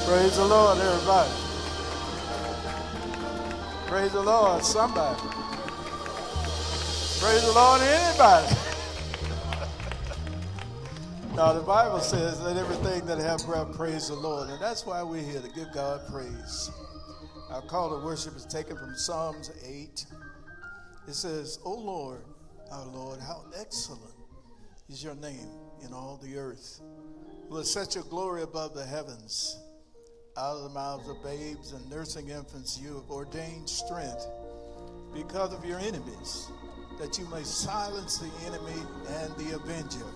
Praise the Lord, everybody. Praise the Lord, somebody. Praise the Lord, anybody. Now, the Bible says that everything that have breath, praise the Lord. And that's why we're here, to give God praise. Our call to worship is taken from Psalms 8. It says, O Lord, our Lord, how excellent is your name in all the earth. You will set your glory above the heavens. Out of the mouths of babes and nursing infants you have ordained strength because of your enemies, that you may silence the enemy and the avenger.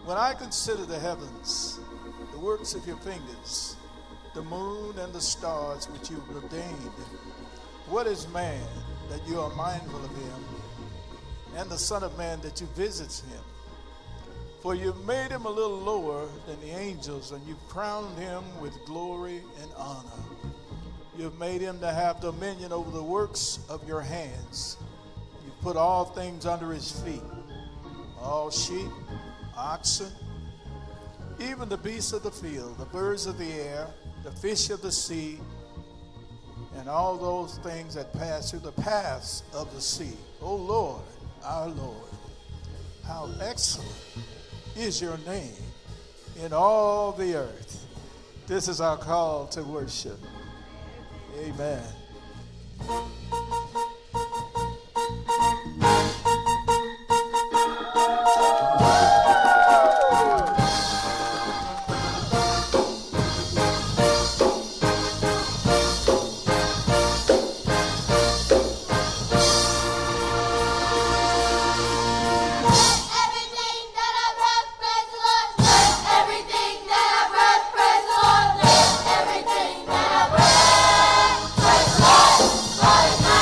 When I consider the heavens, the works of your fingers, the moon and the stars which you have ordained, what is man that you are mindful of him, and the Son of Man that you visit him? For you've made him a little lower than the angels, and you've crowned him with glory and honor. You've made him to have dominion over the works of your hands. You've put all things under his feet, all sheep, oxen, even the beasts of the field, the birds of the air, the fish of the sea, and all those things that pass through the paths of the sea. O Lord, our Lord, how excellent is your name in all the earth. This is our call to worship. Amen. Everything that I breath, praise the Lord.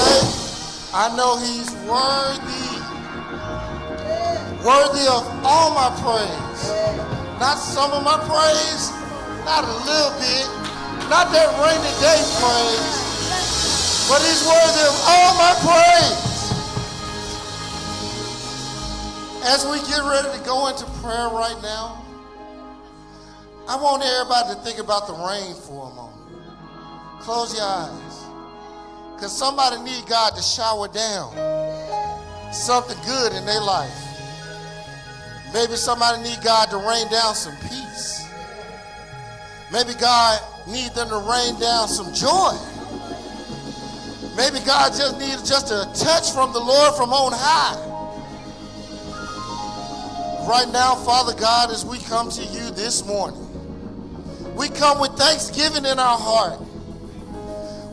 say, I know he's worthy of all my praise. Not some of my praise, not a little bit, not that rainy day praise, but he's worthy of all my praise. As we get ready to go into prayer right now, I want everybody to think about the rain for a moment. Close your eyes. Because somebody need God to shower down something good in their life. Maybe somebody need God to rain down some peace. Maybe God need them to rain down some joy. Maybe God just needs just a touch from the Lord from on high. Right now, Father God, as we come to you this morning, we come with thanksgiving in our heart.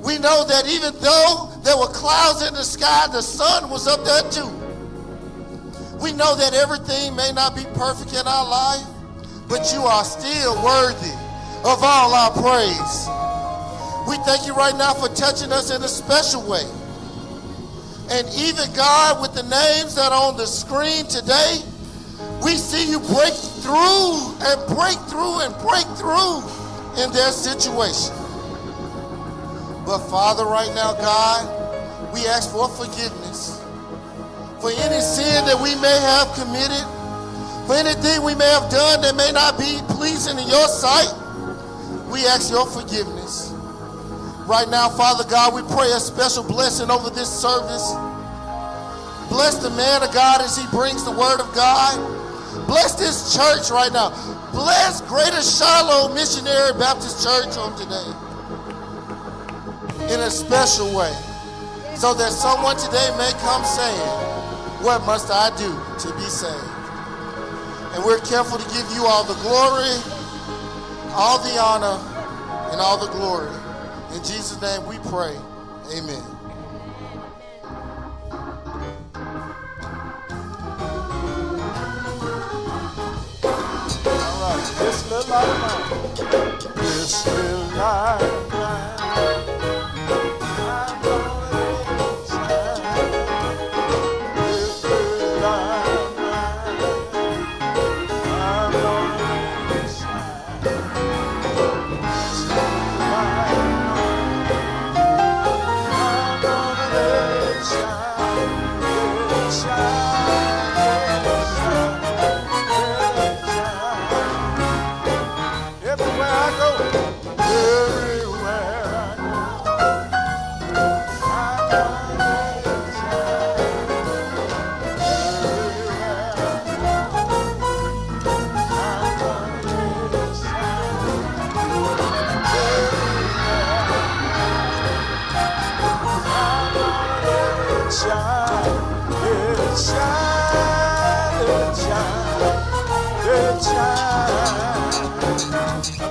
We know that even though there were clouds in the sky, the sun was up there too. We know that everything may not be perfect in our life, but you are still worthy of all our praise. We thank you right now for touching us in a special way. And even God, with the names that are on the screen today, we see you break through and break through and break through in their situation. But Father, right now, God, we ask for forgiveness for any sin that we may have committed, for anything we may have done that may not be pleasing in your sight. We ask your forgiveness. Right now, Father God, we pray a special blessing over this service. Bless the man of God as he brings the word of God. Bless this church right now. Bless Greater Shiloh Missionary Baptist Church on today in a special way, so that someone today may come saying, what must I do to be saved? And we're careful to give you all the glory, all the honor, and all the glory. In Jesus' name we pray. Amen. This little light of mine, this little light of mine, I'm gonna let it shine. This little light of mine, I'm gonna let it shine. This little light of mine, I'm gonna let it shine. Let it shine, let it shine, let it shine. Everywhere I go, everywhere I go, I'm gonna let it shine. Everywhere I go, I'm gonna let it shine. Everywhere I go, I'm gonna let it shine. Let it shine, let it shine, let it shine.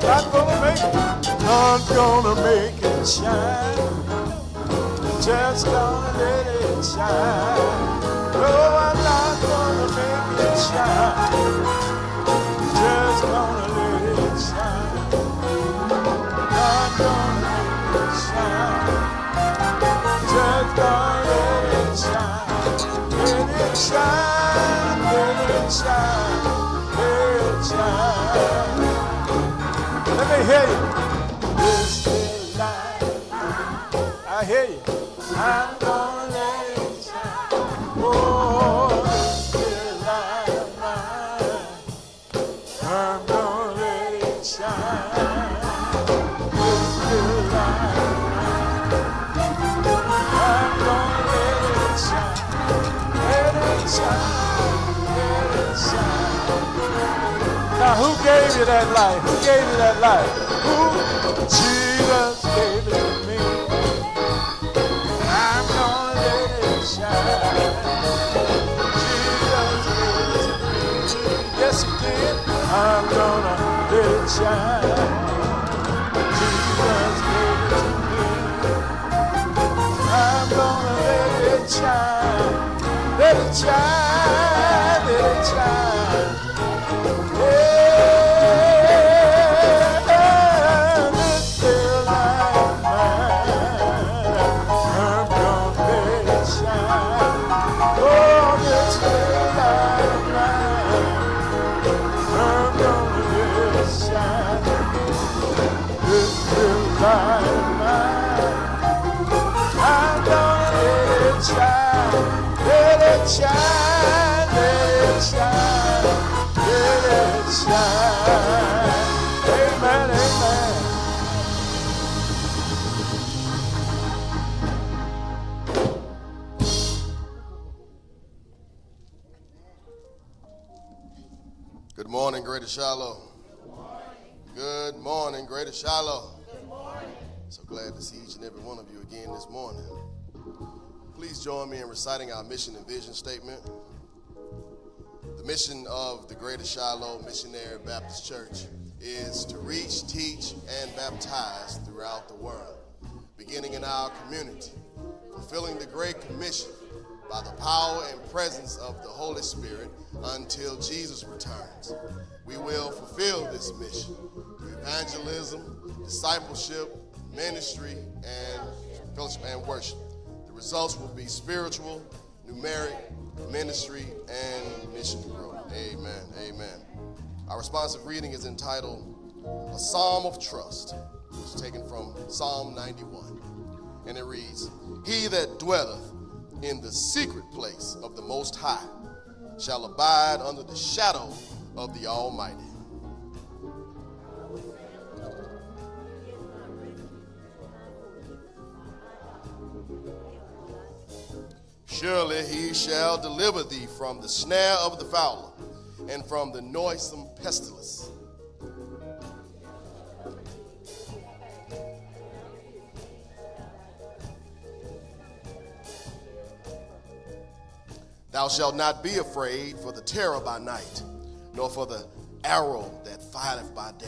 I'm gonna make it, I'm gonna make it shine. Just gonna let it shine. No, I'm not gonna make it shine. Just gonna let it shine. Not gonna make it shine. Just gonna let it shine. Let it shine, let it shine, let it shine. Let me hear you. This little light, I hear you. I'm gonna let it shine. Oh, this little light of mine, I'm gonna let it shine. This little light of mine, I'm gonna let it shine. Let it shine, let it shine. Now, who gave you that light? Who gave you that light? Who? Jesus gave it to me. I'm gonna let it shine. Jesus gave it to me. Yes, he did. I'm gonna let it shine. Jesus gave it to me. I'm gonna let it shine. Let it shine. Let it shine. This little light of mine, I'm gonna it shine, let it shine, let it shine, let it shine. Amen, amen. Good morning, Greater Shiloh. Good morning, Greater Shiloh. Good morning. So glad to see each and every one of you again this morning. Please join me in reciting our mission and vision statement. The mission of the Greater Shiloh Missionary Baptist Church is to reach, teach, and baptize throughout the world, beginning in our community, fulfilling the Great Commission by the power and presence of the Holy Spirit until Jesus returns. We will fulfill this mission through evangelism, discipleship, ministry, and fellowship and worship. The results will be spiritual, numeric, ministry, and mission growth. Amen. Amen. Our responsive reading is entitled A Psalm of Trust. It's taken from Psalm 91. And it reads, He that dwelleth in the secret place of the Most High shall abide under the shadow of the Almighty. Surely he shall deliver thee from the snare of the fowler and from the noisome pestilence. Thou shalt not be afraid for the terror by night, nor for the arrow that flieth by day.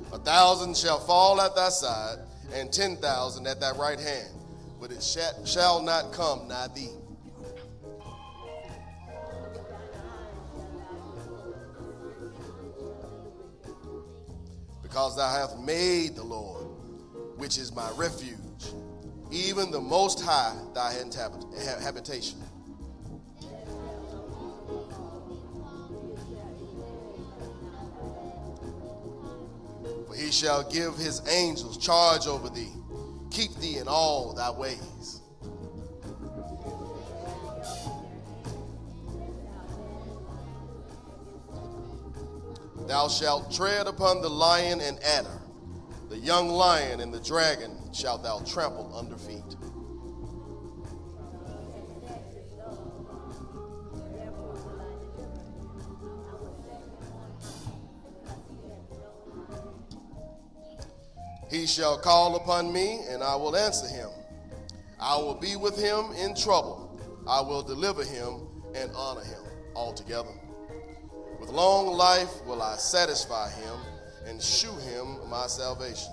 A 1,000 shall fall at thy side, and 10,000 at thy right hand, but it shall not come nigh thee. Because thou hast made the Lord, which is my refuge, even the Most High thy habitation. For he shall give his angels charge over thee, keep thee in all thy ways. Thou shalt tread upon the lion and adder, the young lion and the dragon shalt thou trample under feet. He shall call upon me, and I will answer him. I will be with him in trouble. I will deliver him and honor him altogether. With long life will I satisfy him and shew him my salvation.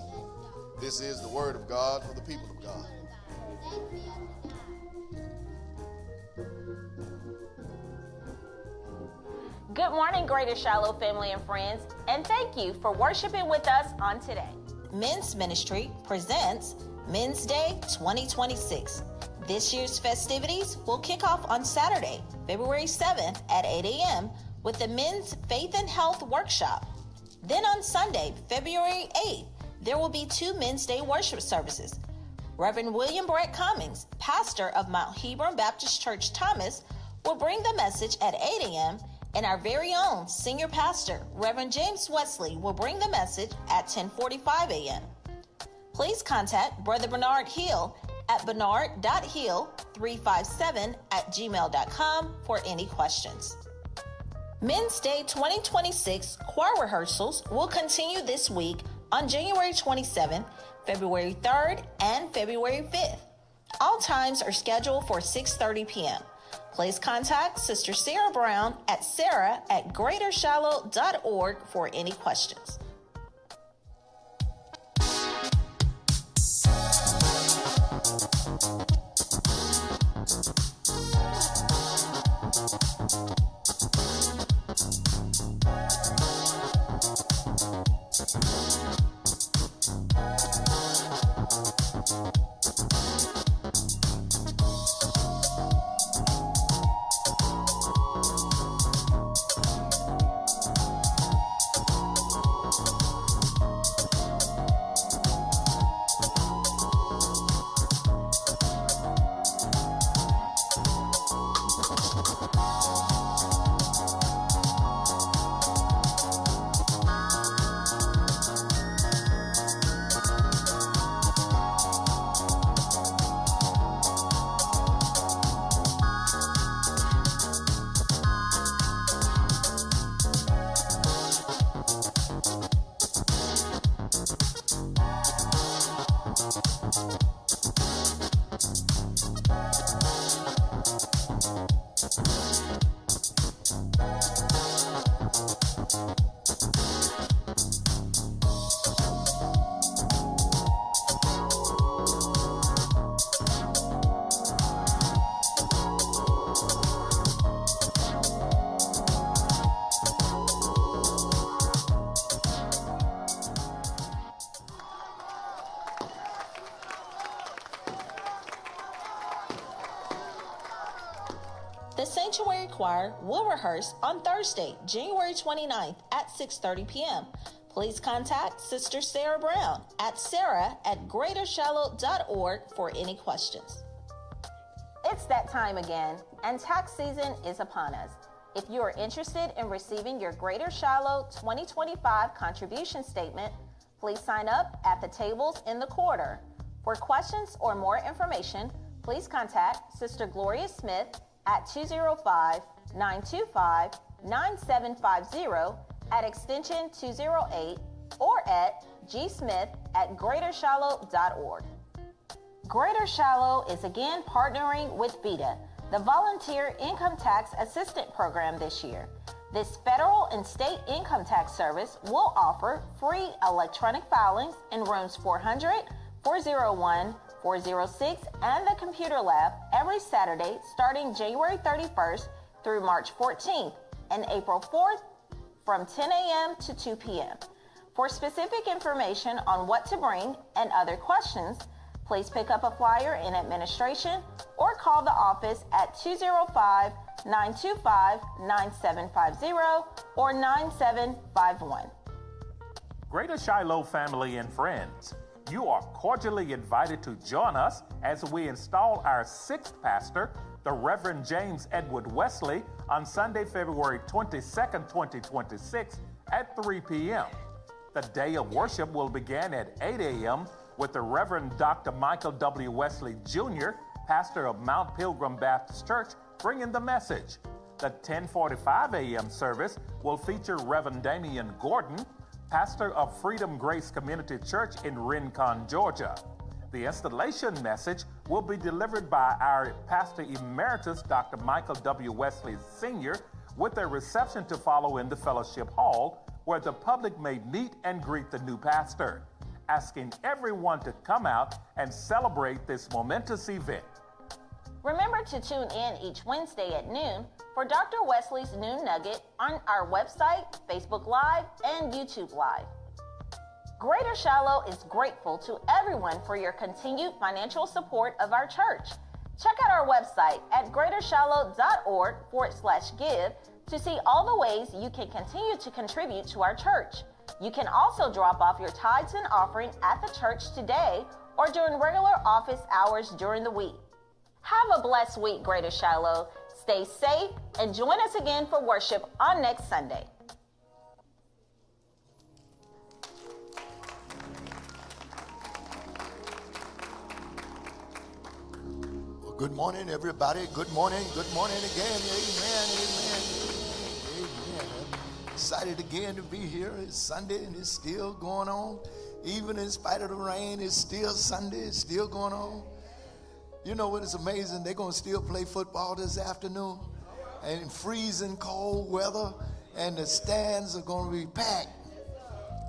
This is the word of God for the people of God. Good morning, Greater Shiloh family and friends, and thank you for worshiping with us on today. Men's Ministry presents Men's Day 2026. This year's festivities will kick off on Saturday, February 7th at 8 a.m. with the Men's Faith and Health Workshop. Then on Sunday, February 8th, there will be 2 Men's Day worship services. Reverend William Brett Cummings, pastor of Mount Hebron Baptist Church Thomas, will bring the message at 8 a.m., and our very own senior pastor, Reverend James Wesley, will bring the message at 10:45 a.m. Please contact Brother Bernard Hill at bernard.hill357@gmail.com for any questions. Men's Day 2026 choir rehearsals will continue this week on January 27th, February 3rd, and February 5th. All times are scheduled for 6:30 p.m. Please contact Sister Sarah Brown at sarah@greatershiloh.org for any questions. The Sanctuary Choir will rehearse on Thursday, January 29th at 6:30 p.m. Please contact Sister Sarah Brown at sarah@greatershallow.org for any questions. It's that time again, and tax season is upon us. If you are interested in receiving your Greater Shiloh 2025 contribution statement, please sign up at the tables in the corridor. For questions or more information, please contact Sister Gloria Smith at 205-925-9750 at extension 208 or at gsmith@greatershallow.org. Greater Shiloh is again partnering with VITA, the Volunteer Income Tax Assistant Program this year. This federal and state income tax service will offer free electronic filings in rooms 400, 401, 406, and the computer lab every Saturday starting January 31st through March 14th and April 4th from 10 a.m. to 2 p.m. For specific information on what to bring and other questions, please pick up a flyer in administration or call the office at 205-925-9750 or 9751. Greater Shiloh family and friends, you are cordially invited to join us as we install our sixth pastor, the Reverend James Edward Wesley, on Sunday, February 22nd, 2026 at 3 p.m. The day of worship will begin at 8 a.m. with the Reverend Dr. Michael W. Wesley Jr., pastor of Mount Pilgrim Baptist Church, bringing the message. The 10:45 a.m. service will feature Reverend Damian Gordon, pastor of Freedom Grace Community Church in Rincon, Georgia. The installation message will be delivered by our Pastor Emeritus, Dr. Michael W. Wesley Sr., with a reception to follow in the fellowship hall, where the public may meet and greet the new pastor, asking everyone to come out and celebrate this momentous event. Remember to tune in each Wednesday at noon for Dr. Wesley's Noon Nugget on our website, Facebook Live, and YouTube Live. Greater Shiloh is grateful to everyone for your continued financial support of our church. Check out our website at greatershallow.org/give to see all the ways you can continue to contribute to our church. You can also drop off your tithes and offering at the church today or during regular office hours during the week. Have a blessed week, Greater Shiloh. Stay safe and join us again for worship on next Sunday. Well, good morning, everybody. Good morning again. Amen. Excited again to be here. It's Sunday and it's still going on. Even in spite of the rain, it's still Sunday. It's still going on. You know what is amazing? They're going to still play football this afternoon and in freezing cold weather, and the stands are going to be packed.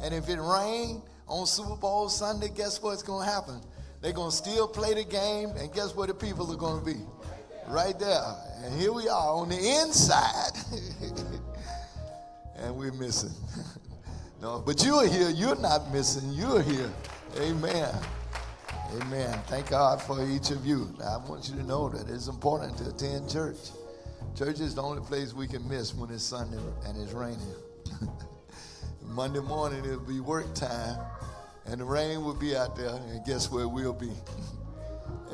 And if it rains on Super Bowl Sunday, guess what's going to happen? They're going to still play the game, and guess where the people are going to be? Right there. And here we are on the inside. And we're missing. No, but you're here. You're not missing. You're here. Amen. Amen. Thank God for each of you. Now, I want you to know that it's important to attend church. Church is the only place we can miss when it's Sunday and it's raining. Monday morning, it'll be work time, and the rain will be out there, and guess where we'll be?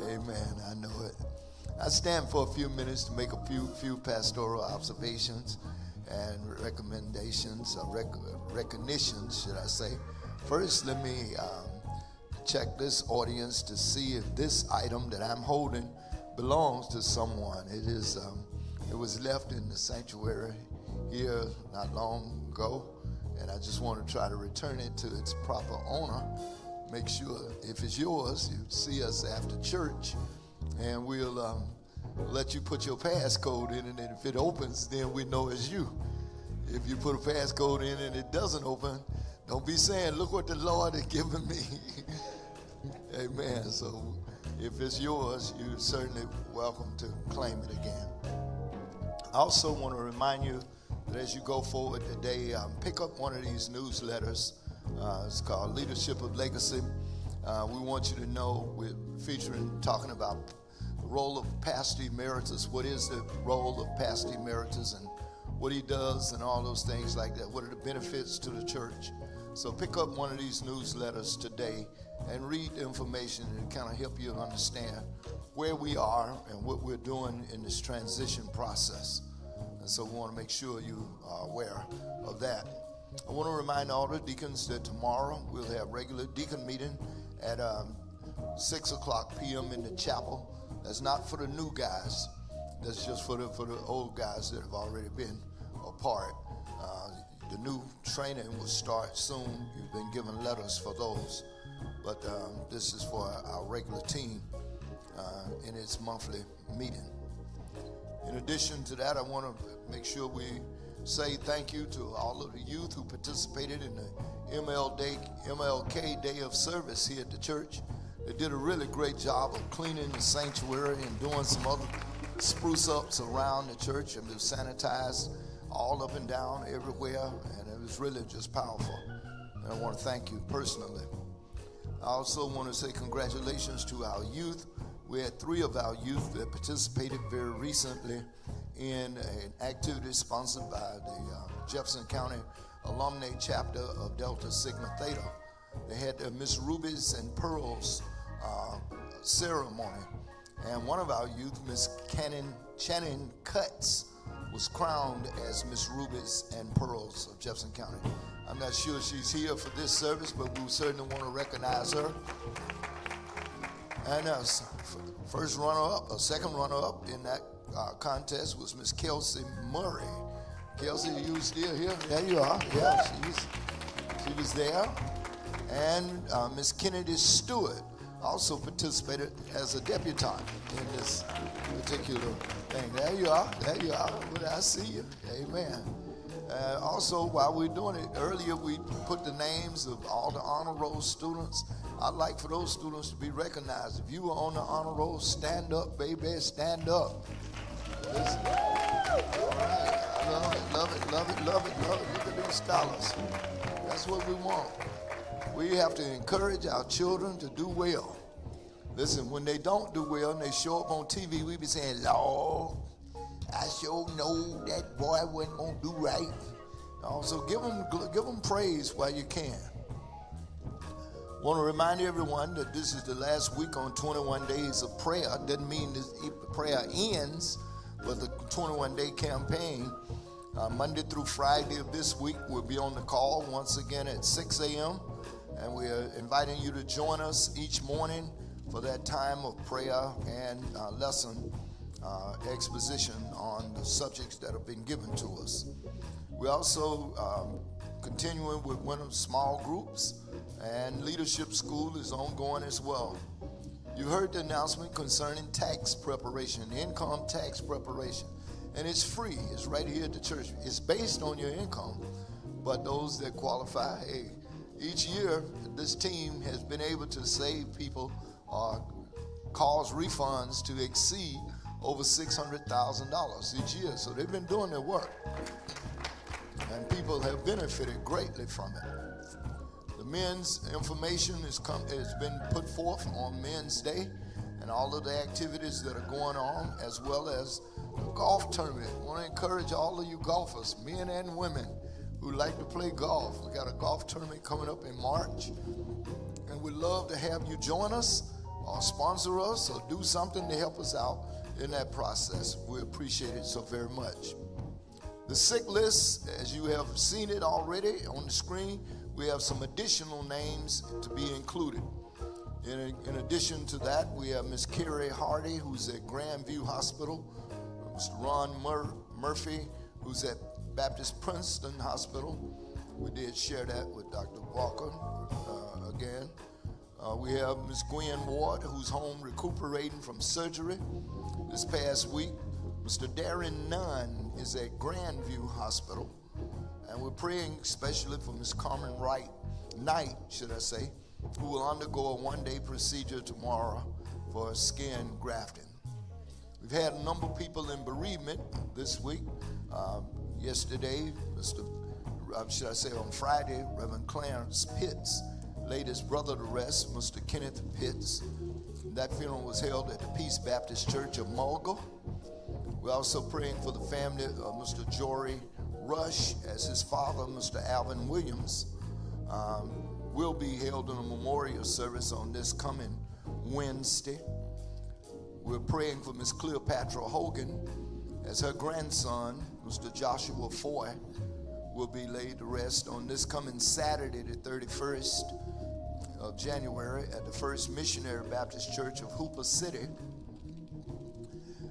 Amen. I know it. I stand for a few minutes to make a few pastoral observations and recommendations, or recognitions, should I say. First, let me check this audience to see if this item that I'm holding belongs to someone. It was left in the sanctuary here not long ago, and I just want to try to return it to its proper owner. Make sure if it's yours, you see us after church, and we'll let you put your passcode in it, and if it opens, then we know it's you. If you put a passcode in and it doesn't open, don't be saying, look what the Lord has given me. Amen. So if it's yours, you're certainly welcome to claim it again. I also want to remind you that as you go forward today, pick up one of these newsletters. It's called Leadership of Legacy. We want you to know we're talking about role of pastor emeritus. What is the role of pastor emeritus and what he does and all those things like that. What are the benefits to the church? So pick up one of these newsletters today and read the information and kind of help you understand where we are and what we're doing in this transition process. And so we want to make sure you are aware of that. I want to remind all the deacons that tomorrow we'll have regular deacon meeting at 6 o'clock p.m. in the chapel. That's not for the new guys. That's just for the old guys that have already been a part. The new training will start soon. You've been given letters for those. But this is for our regular team in its monthly meeting. In addition to that, I want to make sure we say thank you to all of the youth who participated in the MLK Day of Service here at the church. They did a really great job of cleaning the sanctuary and doing some other spruce ups around the church, and it was sanitized all up and down everywhere, and it was really just powerful. And I want to thank you personally. I also want to say congratulations to our youth. We had 3 of our youth that participated very recently in an activity sponsored by the Jefferson County Alumni Chapter of Delta Sigma Theta. They had the Miss Rubies and Pearls ceremony. And one of our youth, Miss Channing Cutts, was crowned as Miss Rubies and Pearls of Jefferson County. I'm not sure she's here for this service, but we certainly want to recognize her. And first runner-up, or second runner-up in that contest was Miss Kelsey Murray. Kelsey, are you still here? There you are. Yeah, she was there. And Miss Kennedy Stewart also participated as a debutante in this particular thing. There you are. Well, I see you. Amen. Also, while we're doing it, earlier we put the names of all the honor roll students. I'd like for those students to be recognized. If you were on the honor roll, stand up, baby, stand up. Listen. All right. I love it. Look at these scholars. That's what we want. We have to encourage our children to do well. Listen, when they don't do well and they show up on TV, we be saying, Lord, I sure know that boy wasn't going to do right. So give them praise while you can. Want to remind everyone that this is the last week on 21 days of prayer. Doesn't mean this prayer ends, but the 21-day campaign, Monday through Friday of this week, we'll be on the call once again at 6 a.m. And we are inviting you to join us each morning for that time of prayer and lesson exposition on the subjects that have been given to us. We're also continuing with one of the small groups, and leadership school is ongoing as well. You heard the announcement concerning tax preparation, income tax preparation, and it's free. It's right here at the church. It's based on your income, but those that qualify, hey, each year, this team has been able to save people or cause refunds to exceed over $600,000 each year. So they've been doing their work, and people have benefited greatly from it. The men's information has been put forth on Men's Day and all of the activities that are going on, as well as the golf tournament. I want to encourage all of you golfers, men and women, who like to play golf. We got a golf tournament coming up in March, and we'd love to have you join us or sponsor us or do something to help us out in that process. We appreciate it so very much. The sick list, as you have seen it already on the screen, we have some additional names to be included. In addition to that, we have Miss Carrie Hardy, who's at Grandview Hospital, Mr. Ron Murphy, who's at Baptist Princeton Hospital. We did share that with Dr. Walker again. We have Ms. Gwen Ward, who's home recuperating from surgery this past week. Mr. Darren Nunn is at Grandview Hospital. And we're praying especially for Ms. Carmen Knight, who will undergo a one-day procedure tomorrow for skin grafting. We've had a number of people in bereavement this week. Yesterday, on Friday, Reverend Clarence Pitts laid his brother to rest, Mr. Kenneth Pitts. That funeral was held at the Peace Baptist Church of Mulga. We're also praying for the family of Mr. Jory Rush, as his father, Mr. Alvin Williams, will be held in a memorial service on this coming Wednesday. We're praying for Miss Cleopatra Hogan, as her grandson, Mr. Joshua Foy, will be laid to rest on this coming Saturday, the 31st of January, at the First Missionary Baptist Church of Hooper City.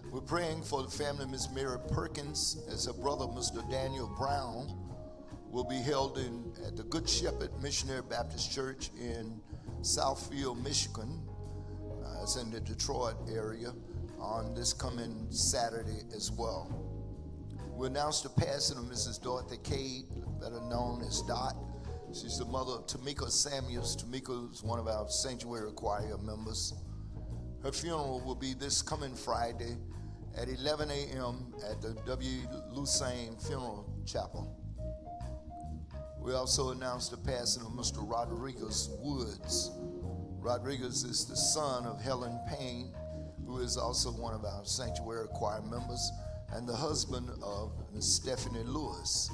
We're praying for the family of Miss Mary Perkins, as her brother, Mr. Daniel Brown, will be held at the Good Shepherd Missionary Baptist Church in Southfield, Michigan. It's in the Detroit area on this coming Saturday as well. We announced the passing of Mrs. Dorothy Cade, better known as Dot. She's the mother of Tamika Samuels. Tamika is one of our sanctuary choir members. Her funeral will be this coming Friday at 11 a.m. at the W. Lucane Funeral Chapel. We also announced the passing of Mr. Rodriguez Woods. Rodriguez is the son of Helen Payne, who is also one of our sanctuary choir members, and the husband of Miss Stephanie Lewis.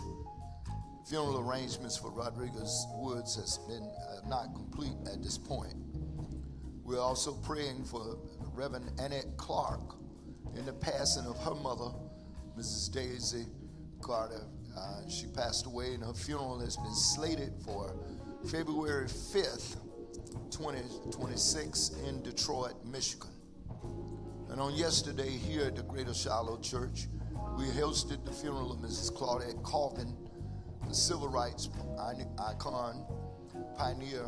Funeral arrangements for Rodriguez Woods has been not complete at this point. We're also praying for Reverend Annette Clark in the passing of her mother, Mrs. Daisy Carter. She passed away, and her funeral has been slated for February 5th, 2026 in Detroit, Michigan. And on yesterday here at the Greater Shiloh Church, we hosted the funeral of Mrs. Claudette Colvin, the civil rights icon, pioneer,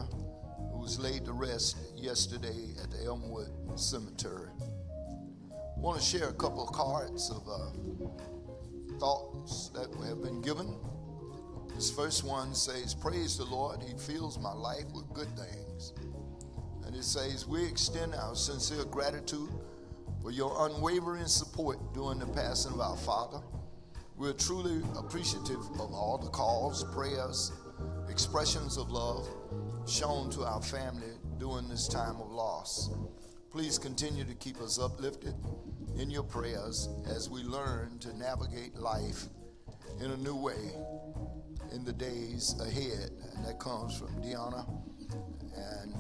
who was laid to rest yesterday at the Elmwood Cemetery. I want to share a couple of cards of thoughts that have been given. This first one says, "Praise the Lord, He fills my life with good things." And it says, "We extend our sincere gratitude for your unwavering support during the passing of our father. We're truly appreciative of all the calls, prayers, expressions of love shown to our family during this time of loss. Please continue to keep us uplifted in your prayers as we learn to navigate life in a new way in the days ahead." And that comes from Deanna and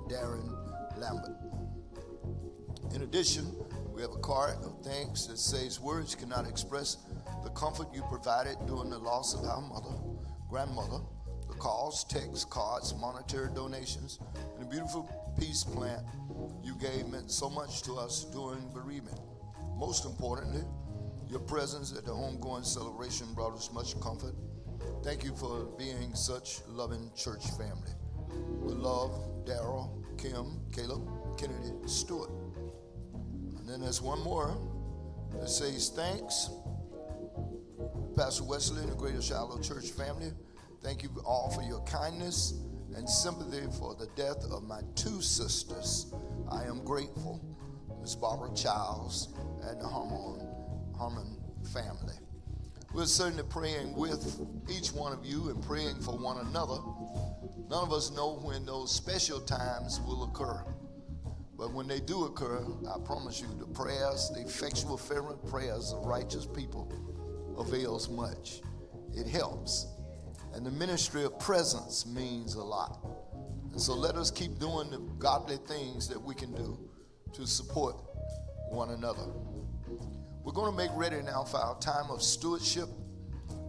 Darren Lambert. In addition, we have a card of thanks that says, "Words cannot express the comfort you provided during the loss of our grandmother. The calls, texts, cards, monetary donations, and a beautiful peace plant you gave meant so much to us during bereavement. Most importantly, your presence at the homegoing celebration brought us much comfort. Thank you for being such a loving church family. With love, Daryl, Kim, Caleb, Kennedy, Stewart." And then there's one more that says, "Thanks, Pastor Wesley and the Greater Shiloh Church family. Thank you all for your kindness and sympathy for the death of my two sisters. I am grateful, Miss Barbara Childs and the Harmon family." We're certainly praying with each one of you and praying for one another. None of us know when those special times will occur. But when they do occur, I promise you, the prayers, the effectual fervent prayers of righteous people avails much. It helps. And the ministry of presence means a lot. And so let us keep doing the godly things that we can do to support one another. We're going to make ready now for our time of stewardship.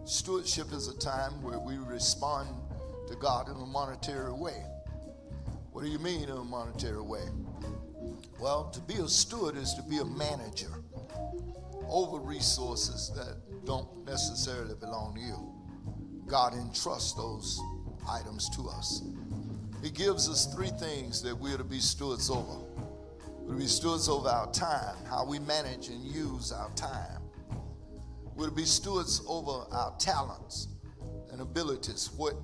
Stewardship is a time where we respond to God in a monetary way. What do you mean in a monetary way? Well, to be a steward is to be a manager over resources that don't necessarily belong to you. God entrusts those items to us. He gives us three things that we are to be stewards over. We're to be stewards over our time, how we manage and use our time. We're to be stewards over our talents and abilities, what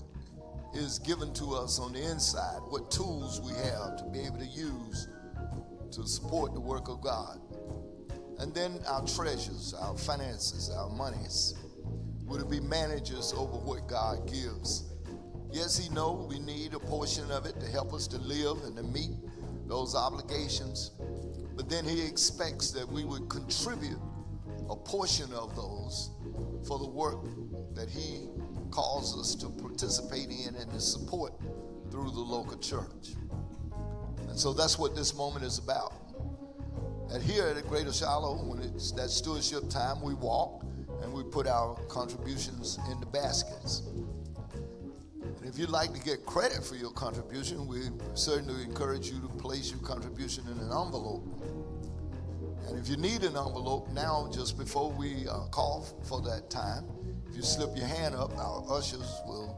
is given to us on the inside, what tools we have to be able to use to support the work of God. And then our treasures, our finances, our monies. We're to be managers over what God gives. Yes, He knows we need a portion of it to help us to live and to meet those obligations. But then he expects that we would contribute a portion of those for the work that he calls us to participate in and to support through the local church. And so that's what this moment is about. And here at Greater Shiloh, when it's that stewardship time, we walk and we put our contributions in the baskets. And if you'd like to get credit for your contribution, we certainly encourage you to place your contribution in an envelope. And if you need an envelope now, just before we call for that time, if you slip your hand up, our ushers will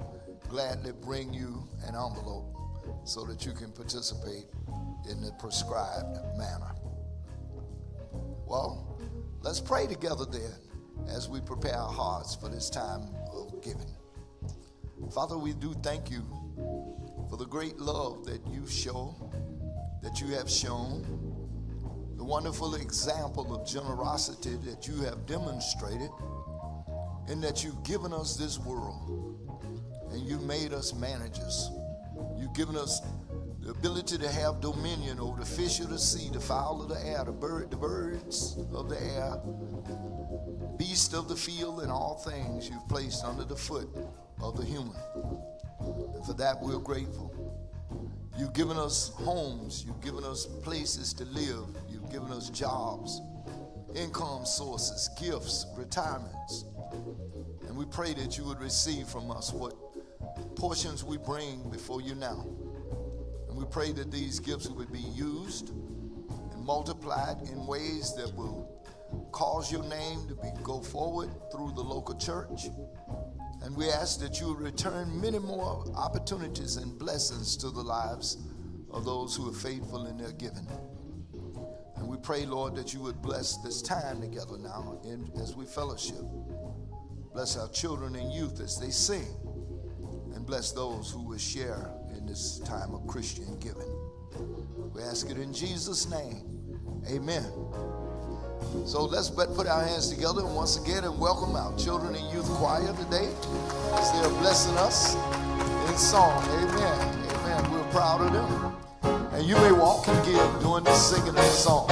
gladly bring you an envelope so that you can participate in the prescribed manner. Well, let's pray together then as we prepare our hearts for this time of giving. Father, we do thank you for the great love that you show, that you have shown, the wonderful example of generosity that you have demonstrated, and that you've given us this world, and you made us managers. You've given us the ability to have dominion over the fish of the sea, the fowl of the air, the birds of the air, beasts of the field, and all things you've placed under the foot of the human. And for that, we're grateful. You've given us homes. You've given us places to live. You've given us jobs, income sources, gifts, retirements. And we pray that you would receive from us what portions we bring before you now. And we pray that these gifts would be used and multiplied in ways that will cause your name to go forward through the local church. And we ask that you would return many more opportunities and blessings to the lives of those who are faithful in their giving. And we pray, Lord, that you would bless this time together now as we fellowship. Bless our children and youth as they sing. And bless those who will share in this time of Christian giving. We ask it in Jesus' name. Amen. So let's put our hands together and once again and welcome our children and youth choir today as they're blessing us in song. Amen. Amen. We're proud of them. And you may walk and give during the singing of the song.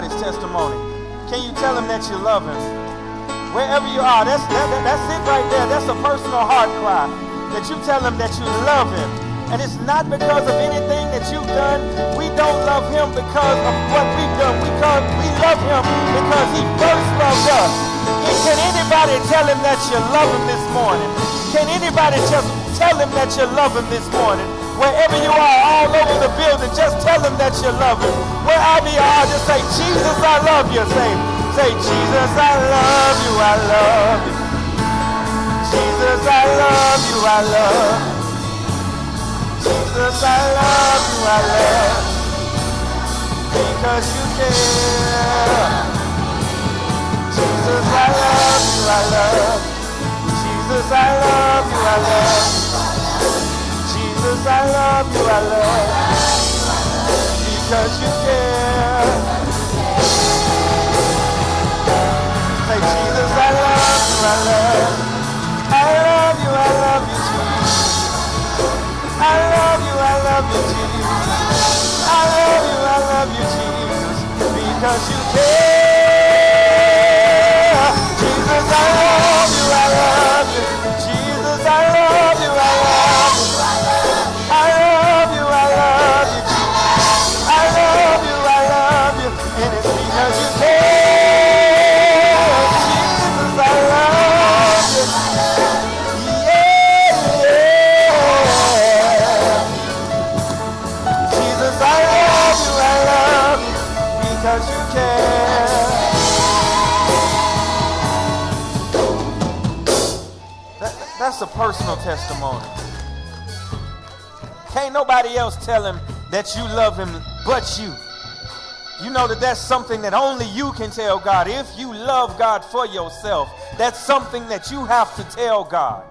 anybody's testimony? Can you tell him that you love him? Wherever you are, that's it right there. That's a personal heart cry. That you tell him that you love him. And it's not because of anything that you've done. We don't love him because of what we've done. We love him because he first loved us. And can anybody tell him that you love him this morning? Can anybody just tell him that you love him this morning? Wherever you are, all over the building, just tell him that you love him. Wherever you are, just say, Jesus, I love you. Say, Jesus, I love you, I love you. Jesus, I love you, I love you. Jesus, I love you, I love you. Because you care. Jesus, I love you, I love you. Jesus, I love you, I love you. Jesus, I love you, I love you. Because you care. Say, Jesus, I love you, I love you. I love you, Jesus. I love you, Jesus. I love you, Jesus. Because you care. Jesus, I love you, I love you. Jesus, I love you, I love you. I love you, I love you, Jesus. I love you, I love you. And it's because you care. Jesus, I love you. Jesus, I love you, because you care. That's a personal testimony. Can't nobody else tell him that you love him but you. You know that's something that only you can tell God. If you love God for yourself, that's something that you have to tell God.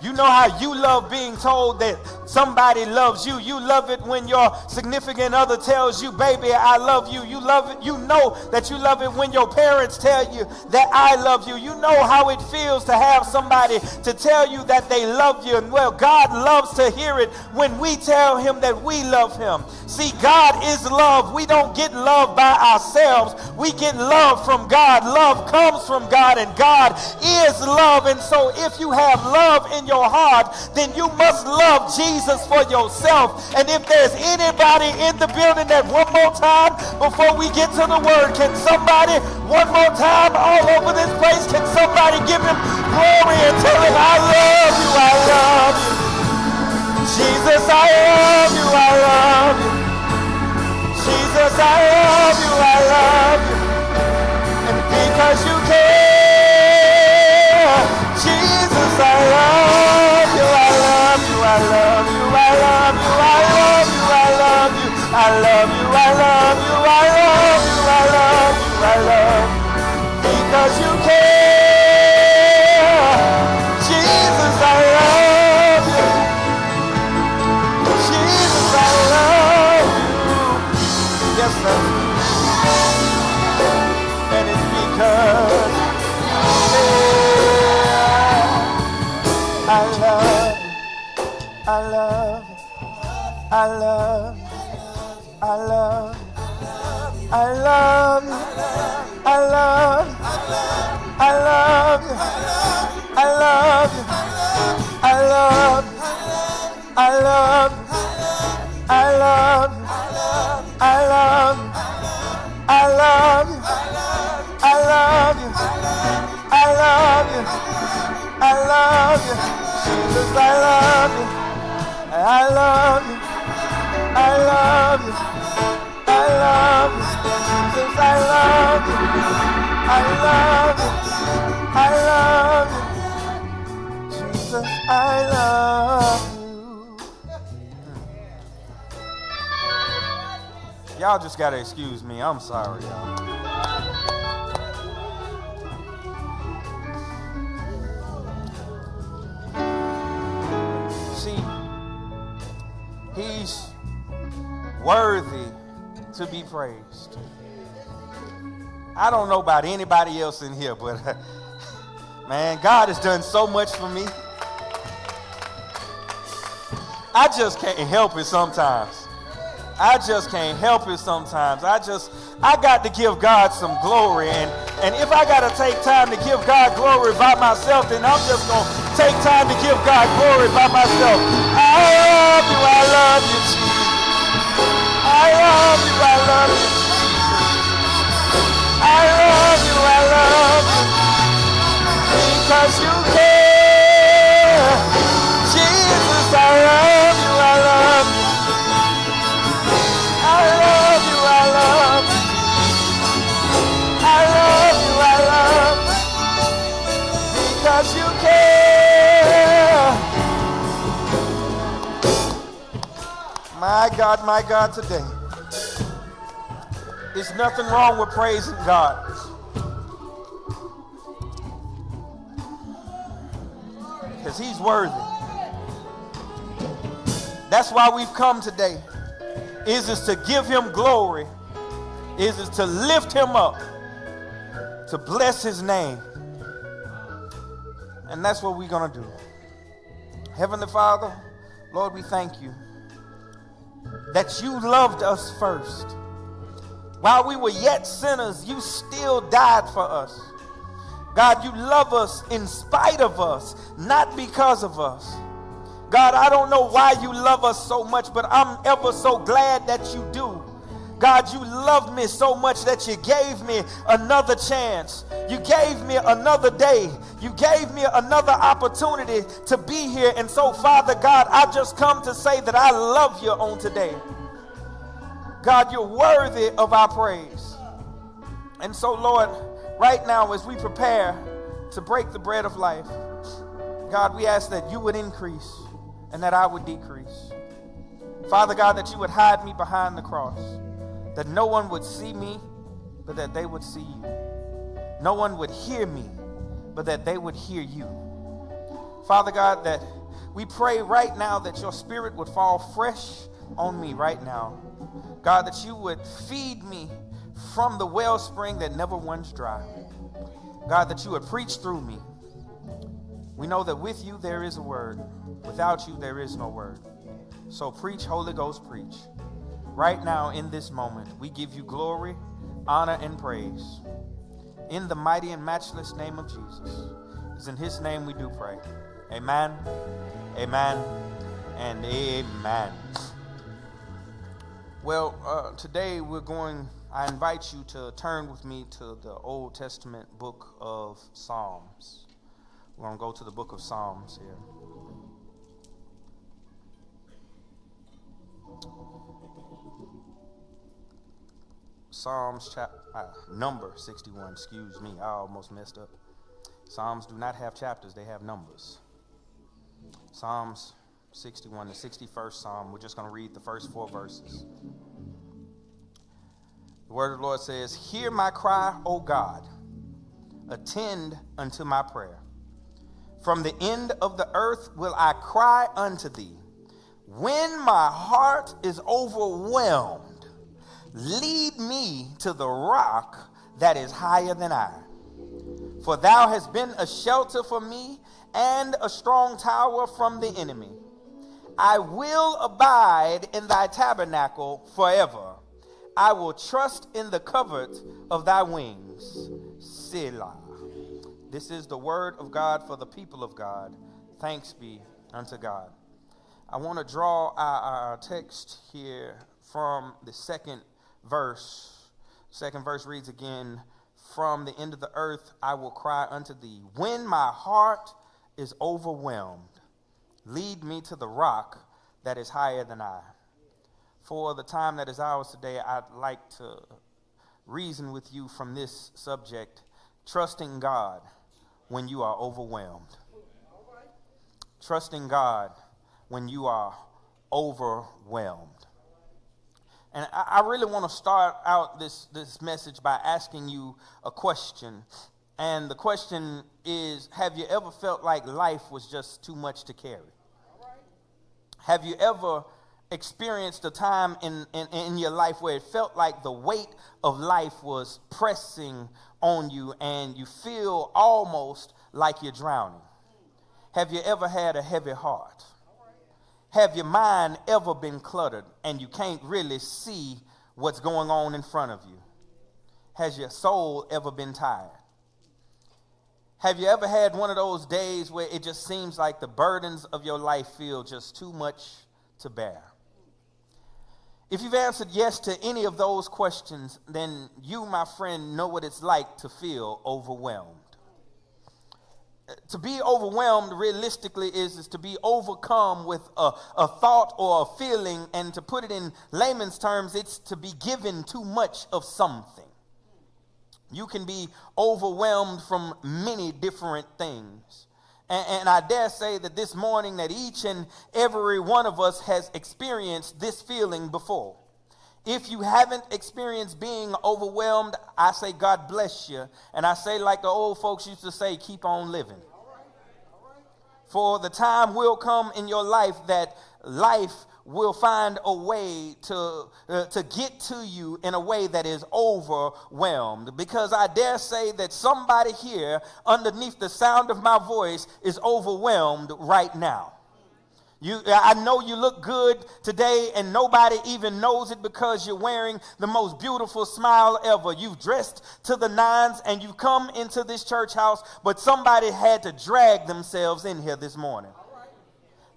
You know how you love being told that somebody loves you. You love it when your significant other tells you, baby, I love you. You love it. You know that you love it when your parents tell you that I love you. You know how it feels to have somebody to tell you that they love you. And well, God loves to hear it when we tell him that we love him. See, God is love. We don't get love by ourselves. We get love from God. Love comes from God, and God is love. And so if you have love in your heart, then you must love Jesus for yourself. And if there's anybody in the building that one more time before we get to the word, can somebody one more time all over this place, can somebody give him glory and tell him, I love you, I love you. Jesus, I love you, I love you. Jesus, I love you, I love you. And because you care, Jesus, I love you, I love you, I love you, I love you, I love you, I love you, I love you, I love you, I love you, I love you, I love you, because you care. Jesus, I love you. Jesus, I love you. Yes, I do. And it's because I love you, I love you, I love you, I love you, I love you, I love you, I love you, I love you, I love you, I love you, I love you, I love you, I love you, I love you, I love you, I love you, Jesus, I love you, I love you, I love you, I love you, Jesus, I love you, I love you, I love you, Jesus, I love you. Y'all just gotta excuse me. I'm sorry, y'all. See, he's worthy to be praised. I don't know about anybody else in here, but man, God has done so much for me. I just can't help it sometimes. I just can't help it sometimes. I got to give God some glory. And if I got to take time to give God glory by myself, then I'm just going to take time to give God glory by myself. I love you, Jesus. I love you, I love you, Jesus. I love you, because you care. Jesus, I love you, I love you. I love you, I love you. I love you, I love you, because you care. My God, today. There's nothing wrong with praising God. Because he's worthy. That's why we've come today. Is to give him glory. Is to lift him up. To bless his name. And that's what we're going to do. Heavenly Father, Lord, we thank you that you loved us first. While we were yet sinners, you still died for us. God, you love us in spite of us, not because of us. God, I don't know why you love us so much, but I'm ever so glad that you do. God, you loved me so much that you gave me another chance. You gave me another day. You gave me another opportunity to be here. And so, Father God, I just come to say that I love you on today. God, you're worthy of our praise. And so, Lord, right now as we prepare to break the bread of life, God, we ask that you would increase and that I would decrease. Father God, that you would hide me behind the cross, that no one would see me, but that they would see you. No one would hear me, but that they would hear you. Father God, that we pray right now that your spirit would fall fresh on me right now. God, that you would feed me from the wellspring that never runs dry. God, that you would preach through me. We know that with you there is a word. Without you there is no word. So preach, Holy Ghost, preach. Right now in this moment, we give you glory, honor, and praise. In the mighty and matchless name of Jesus. It's in his name we do pray. Amen, amen, and amen. Well, today I invite you to turn with me to the Old Testament book of Psalms. We're going to go to the book of Psalms here. Psalms number 61, excuse me, I almost messed up. Psalms do not have chapters, they have numbers. Psalms 61, the 61st Psalm, we're just going to read the first 4 verses. The word of the Lord says, "Hear my cry, O God, attend unto my prayer. From the end of the earth will I cry unto thee. When my heart is overwhelmed, lead me to the rock that is higher than I. For thou hast been a shelter for me and a strong tower from the enemy. I will abide in thy tabernacle forever. I will trust in the covert of thy wings. Selah." This is the word of God for the people of God. Thanks be unto God. I want to draw our text here from the second verse. Second verse reads again, "From the end of the earth I will cry unto thee. When my heart is overwhelmed, lead me to the rock that is higher than I." For the time that is ours today, I'd like to reason with you from this subject, trusting God when you are overwhelmed. Trusting God when you are overwhelmed. And I really want to start out this message by asking you a question. And the question is, have you ever felt like life was just too much to carry? Have you ever experienced a time in your life where it felt like the weight of life was pressing on you and you feel almost like you're drowning? Have you ever had a heavy heart? Have your mind ever been cluttered and you can't really see what's going on in front of you? has your soul ever been tired? Have you ever had one of those days where it just seems like the burdens of your life feel just too much to bear? If you've answered yes to any of those questions, then you, my friend, know what it's like to feel overwhelmed. To be overwhelmed realistically is to be overcome with a thought or a feeling, and to put it in layman's terms, it's to be given too much of something. You can be overwhelmed from many different things. And I dare say that this morning that each and every one of us has experienced this feeling before. If you haven't experienced being overwhelmed, I say God bless you. And I say, like the old folks used to say, keep on living. For the time will come in your life that life will find a way to get to you in a way that is overwhelmed. Because I dare say that somebody here underneath the sound of my voice is overwhelmed right now. I know you look good today and nobody even knows it because you're wearing the most beautiful smile ever. You've dressed to the nines and you've come into this church house, but somebody had to drag themselves in here this morning.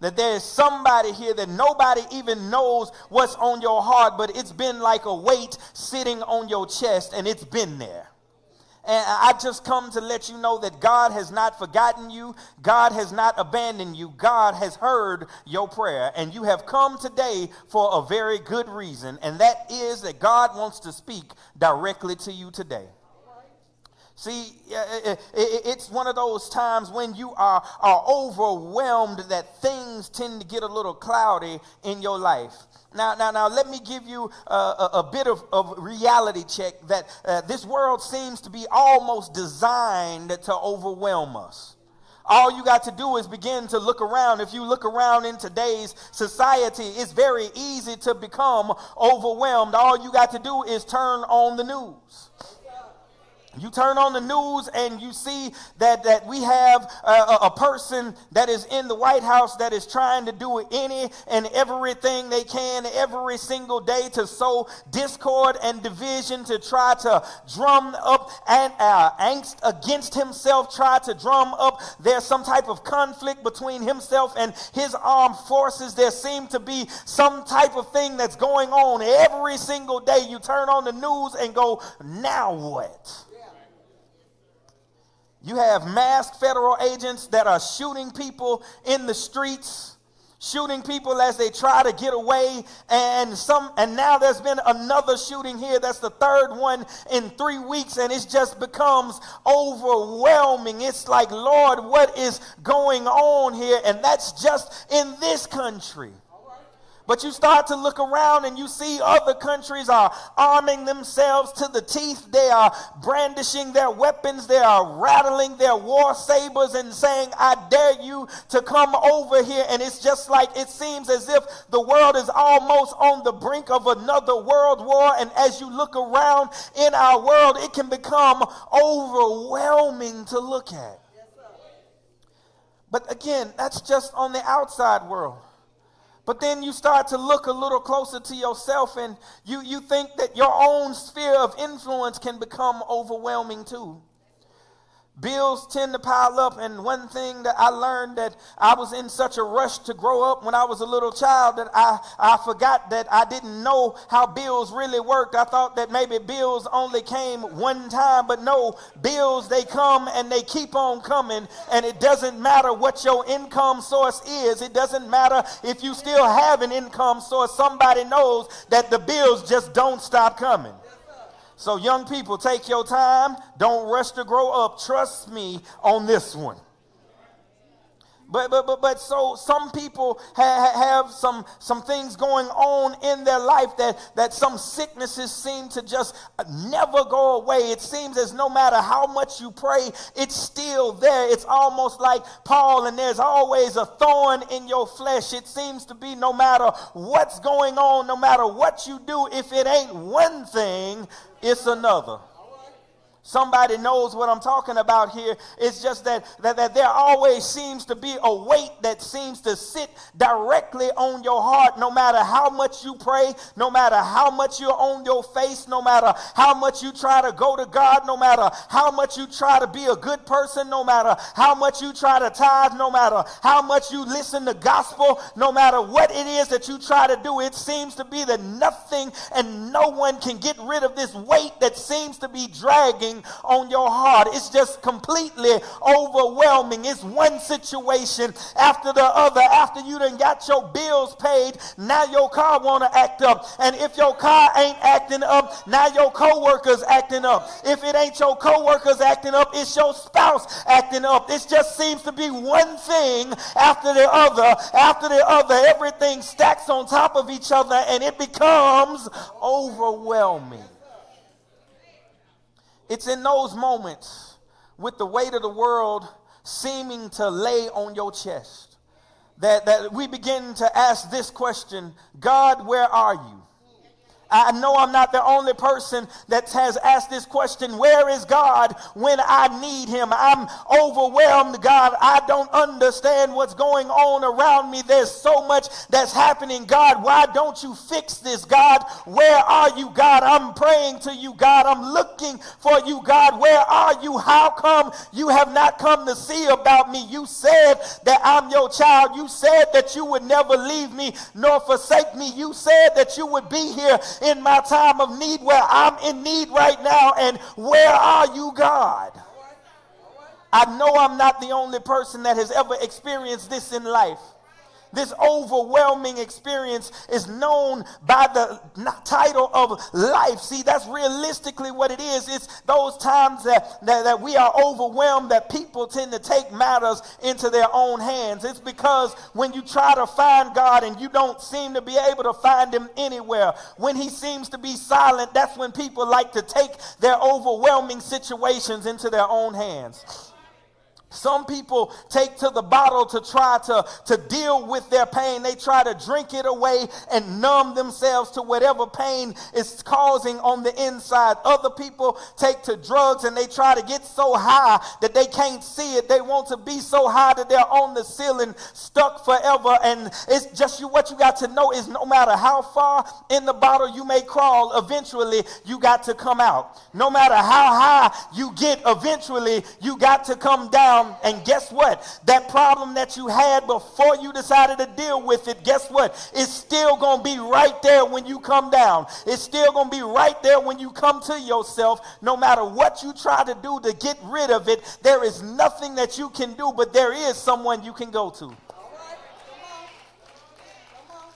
That there is somebody here that nobody even knows what's on your heart, but it's been like a weight sitting on your chest and it's been there. And I just come to let you know that God has not forgotten you. God has not abandoned you. God has heard your prayer. And you have come today for a very good reason. And that is that God wants to speak directly to you today. See, it's one of those times when you are overwhelmed that things tend to get a little cloudy in your life. Now, let me give you a bit of reality check that this world seems to be almost designed to overwhelm us. All you got to do is begin to look around. If you look around in today's society, it's very easy to become overwhelmed. All you got to do is turn on the news. You turn on the news and you see that we have a person that is in the White House that is trying to do any and everything they can every single day to sow discord and division, to try to drum up angst against himself, try to drum up there's some type of conflict between himself and his armed forces. There seems to be some type of thing that's going on every single day. You turn on the news and go, now what? You have masked federal agents that are shooting people in the streets, shooting people as they try to get away. And now there's been another shooting here. That's the third one in 3 weeks. And it just becomes overwhelming. It's like, Lord, what is going on here? And that's just in this country. But you start to look around and you see other countries are arming themselves to the teeth. They are brandishing their weapons. They are rattling their war sabers and saying, I dare you to come over here. And it's just like it seems as if the world is almost on the brink of another world war. And as you look around in our world, it can become overwhelming to look at. But again, that's just on the outside world. But then you start to look a little closer to yourself and you think that your own sphere of influence can become overwhelming too. Bills tend to pile up, and one thing that I learned, that I was in such a rush to grow up when I was a little child that I forgot that I didn't know how bills really worked. I thought that maybe bills only came one time, but no, bills, they come and they keep on coming, and it doesn't matter what your income source is. It doesn't matter if you still have an income source. Somebody knows that the bills just don't stop coming. So young people, take your time. Don't rush to grow up. Trust me on this one. But so some people have some things going on in their life that some sicknesses seem to just never go away. It seems as no matter how much you pray, it's still there. It's almost like Paul, and there's always a thorn in your flesh. It seems to be no matter what's going on, no matter what you do, if it ain't one thing, it's another. Somebody knows what I'm talking about here. It's just that there always seems to be a weight that seems to sit directly on your heart, no matter how much you pray, no matter how much you're on your face, no matter how much you try to go to God, no matter how much you try to be a good person, no matter how much you try to tithe, no matter how much you listen to gospel, no matter what it is that you try to do, it seems to be that nothing and no one can get rid of this weight that seems to be dragging on your heart. It's just completely overwhelming. It's one situation after the other. After you done got your bills paid, now your car want to act up. And if your car ain't acting up, now your co-worker's acting up. If it ain't your co-worker's acting up, it's your spouse acting up. It just seems to be one thing after the other, after the other. Everything stacks on top of each other and it becomes overwhelming. It's in those moments with the weight of the world seeming to lay on your chest that we begin to ask this question: God, where are you? I know I'm not the only person that has asked this question. Where is God when I need him? I'm overwhelmed, God. I don't understand what's going on around me. There's so much that's happening. God, why don't you fix this? God, where are you, God? I'm praying to you, God. I'm looking for you, God. Where are you? How come you have not come to see about me? You said that I'm your child. You said that you would never leave me nor forsake me. You said that you would be here in my time of need, where I'm in need right now. And where are you, God? I know I'm not the only person that has ever experienced this in life. This overwhelming experience is known by the title of life. See, that's realistically what it is. It's those times that we are overwhelmed that people tend to take matters into their own hands. It's because when you try to find God and you don't seem to be able to find him anywhere, when he seems to be silent, that's when people like to take their overwhelming situations into their own hands. Some people take to the bottle to try to deal with their pain. They try to drink it away and numb themselves to whatever pain is causing on the inside. Other people take to drugs and they try to get so high that they can't see it. They want to be so high that they're on the ceiling, stuck forever. And it's just what you got to know is no matter how far in the bottle you may crawl, eventually you got to come out. No matter how high you get, eventually you got to come down. And guess what? That problem that you had before you decided to deal with it, guess what? It's still going to be right there when you come down. It's still going to be right there when you come to yourself. No matter what you try to do to get rid of it, there is nothing that you can do, but there is someone you can go to.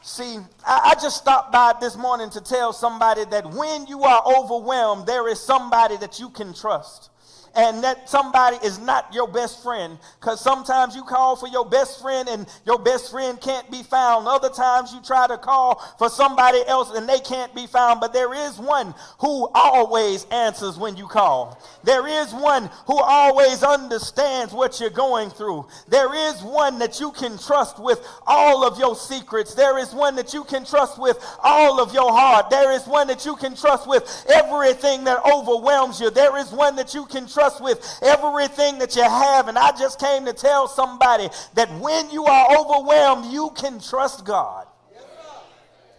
See, I just stopped by this morning to tell somebody that when you are overwhelmed, there is somebody that you can trust. And that somebody is not your best friend, because sometimes you call for your best friend and your best friend can't be found. Other times you try to call for somebody else and they can't be found. But there is one who always answers when you call. There is one who always understands what you're going through. There is one that you can trust with all of your secrets. There is one that you can trust with all of your heart. There is one that you can trust with everything that overwhelms you. There is one that you can trust with everything that you have. And I just came to tell somebody that when you are overwhelmed, you can trust God. Yes, sir.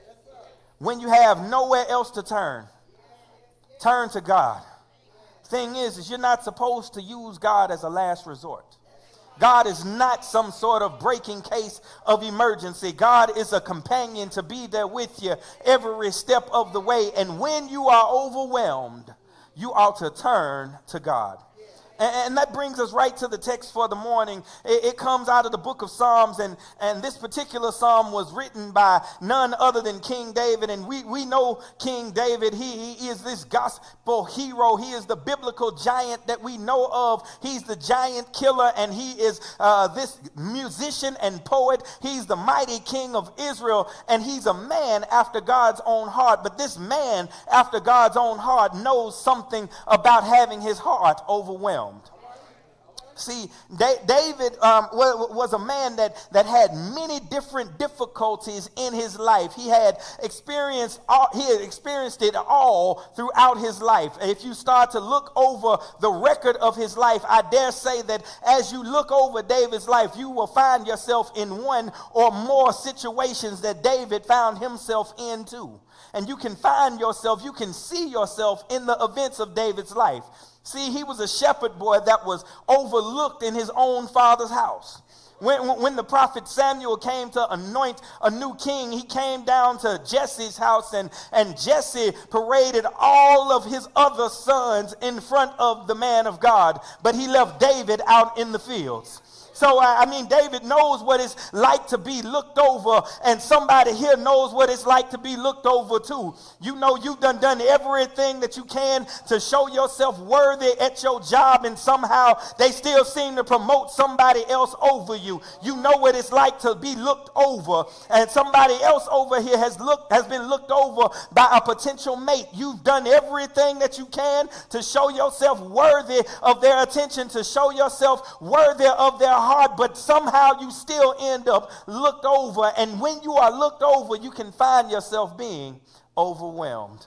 Yes, sir. When you have nowhere else to turn to God. Thing is you're not supposed to use God as a last resort. God is not some sort of breaking case of emergency. God is a companion to be there with you every step of the way. And when you are overwhelmed, you ought to turn to God. And that brings us right to the text for the morning. It comes out of the book of Psalms, and this particular psalm was written by none other than King David. And we know King David. He is this gospel hero. He is the biblical giant that we know of. He's the giant killer, and he is this musician and poet. He's the mighty king of Israel, and he's a man after God's own heart. But this man after God's own heart knows something about having his heart overwhelmed. See, David was a man that had many different difficulties in his life. He had experienced it all throughout his life. If you start to look over the record of his life, I dare say that as you look over David's life, you will find yourself in one or more situations that David found himself in too. And you can find yourself, you can see yourself in the events of David's life. See, he was a shepherd boy that was overlooked in his own father's house. When the prophet Samuel came to anoint a new king, he came down to Jesse's house, and Jesse paraded all of his other sons in front of the man of God, but he left David out in the fields. So, David knows what it's like to be looked over, and somebody here knows what it's like to be looked over too. You know you've done everything that you can to show yourself worthy at your job, and somehow they still seem to promote somebody else over you. You know what it's like to be looked over, and somebody else over here has been looked over by a potential mate. You've done everything that you can to show yourself worthy of their attention, to show yourself worthy of their heart, but somehow you still end up looked over. And when you are looked over, you can find yourself being overwhelmed.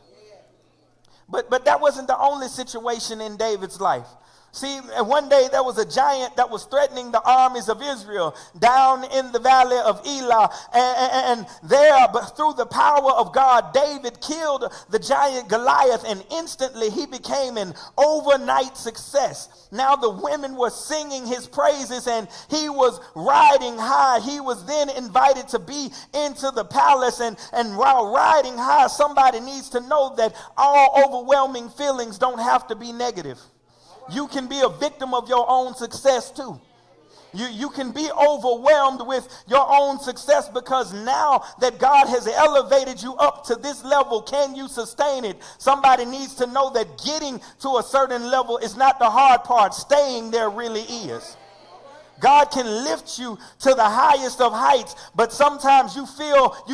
But that wasn't the only situation in David's life. See, one day there was a giant that was threatening the armies of Israel down in the valley of Elah. And there, but through the power of God, David killed the giant Goliath, and instantly he became an overnight success. Now the women were singing his praises, and he was riding high. He was then invited to be into the palace. And while riding high, somebody needs to know that all overwhelming feelings don't have to be negative. You can be a victim of your own success too. You can be overwhelmed with your own success, because now that God has elevated you up to this level, can you sustain it? Somebody needs to know that getting to a certain level is not the hard part. Staying there really is. God can lift you to the highest of heights, but sometimes you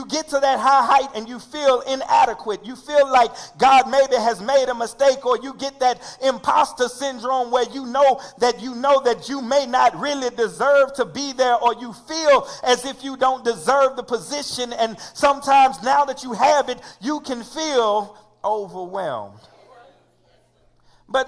get to that high height and you feel inadequate. You feel like God maybe has made a mistake, or you get that imposter syndrome where you know that you may not really deserve to be there, or you feel as if you don't deserve the position. And sometimes now that you have it, you can feel overwhelmed. But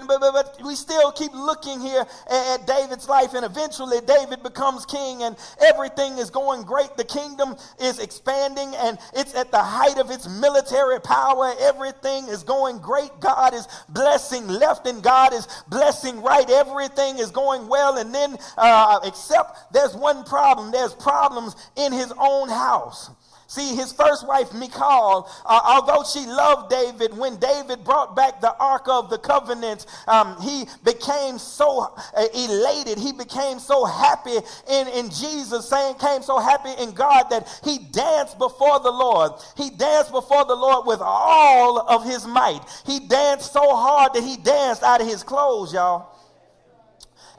we still keep looking here at David's life, and eventually David becomes king, and everything is going great. The kingdom is expanding, and it's at the height of its military power. Everything is going great. God is blessing left, and God is blessing right. Everything is going well, and then except there's one problem. There's problems in his own house. See, his first wife, Michal, although she loved David, when David brought back the Ark of the Covenant, he became so elated. He became so happy in Jesus, became so happy in God that he danced before the Lord. He danced before the Lord with all of his might. He danced so hard that he danced out of his clothes, y'all.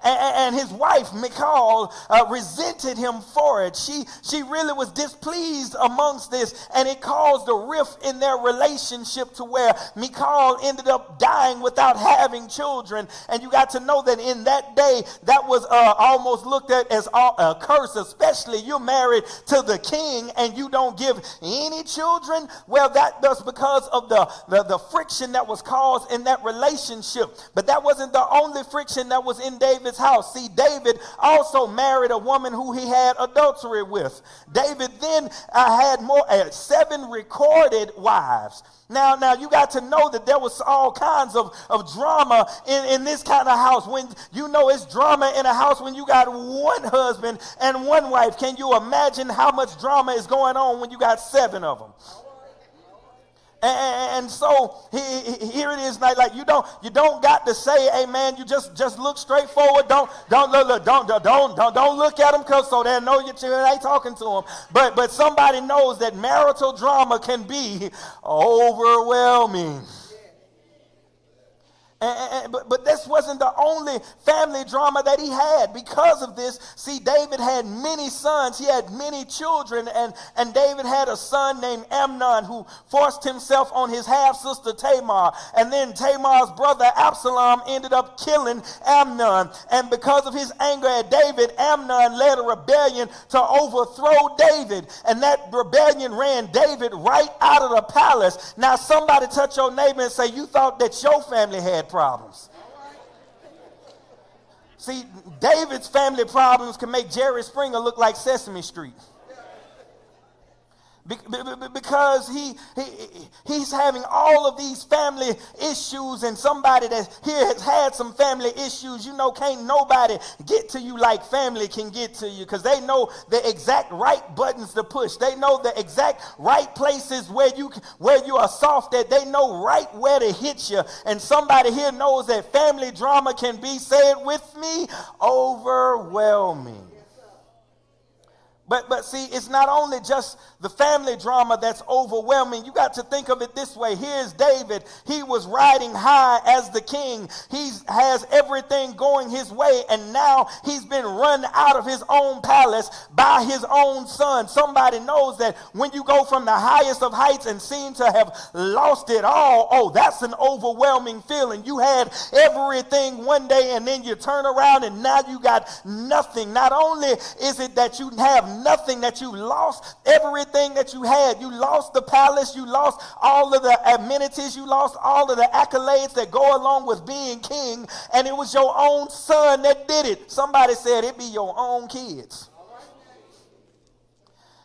And his wife, Michal, resented him for it. She really was displeased amongst this, and it caused a rift in their relationship to where Michal ended up dying without having children. And you got to know that in that day, that was almost looked at as a curse, especially you're married to the king and you don't give any children. Well, that's because of the friction that was caused in that relationship. But that wasn't the only friction that was in David's house. See, David also married a woman who he had adultery with. David then had 7 recorded wives. Now you got to know that there was all kinds of drama in this kind of house. When you know it's drama in a house when you got one husband and one wife, can you imagine how much drama is going on when you got 7 of them? And so here it is, like you don't got to say amen. You just look straight forward. Don't look at them, cause so they know you ain't talking to them. But somebody knows that marital drama can be overwhelming. But this wasn't the only family drama that he had. Because of this, see, David had many sons. He had many children. And David had a son named Amnon who forced himself on his half-sister Tamar. And then Tamar's brother Absalom ended up killing Amnon. And because of his anger at David, Amnon led a rebellion to overthrow David. And that rebellion ran David right out of the palace. Now somebody touch your neighbor and say, you thought that your family had problems. See, David's family problems can make Jerry Springer look like Sesame Street. Because he's having all of these family issues, and somebody that here has had some family issues, can't nobody get to you like family can get to you, because they know the exact right buttons to push. They know the exact right places where you are soft at. They know right where to hit you. And somebody here knows that family drama can be, say it with me, overwhelming. But see, it's not only just the family drama that's overwhelming. You got to think of it this way. Here's David. He was riding high as the king. He has everything going his way, and now he's been run out of his own palace by his own son. Somebody knows that when you go from the highest of heights and seem to have lost it all, that's an overwhelming feeling. You had everything one day, and then you turn around and now you got nothing. Not only is it that you have nothing, that you lost everything that you had. You lost the palace, you lost all of the amenities, you lost all of the accolades that go along with being king, and it was your own son that did it. Somebody said it be your own kids.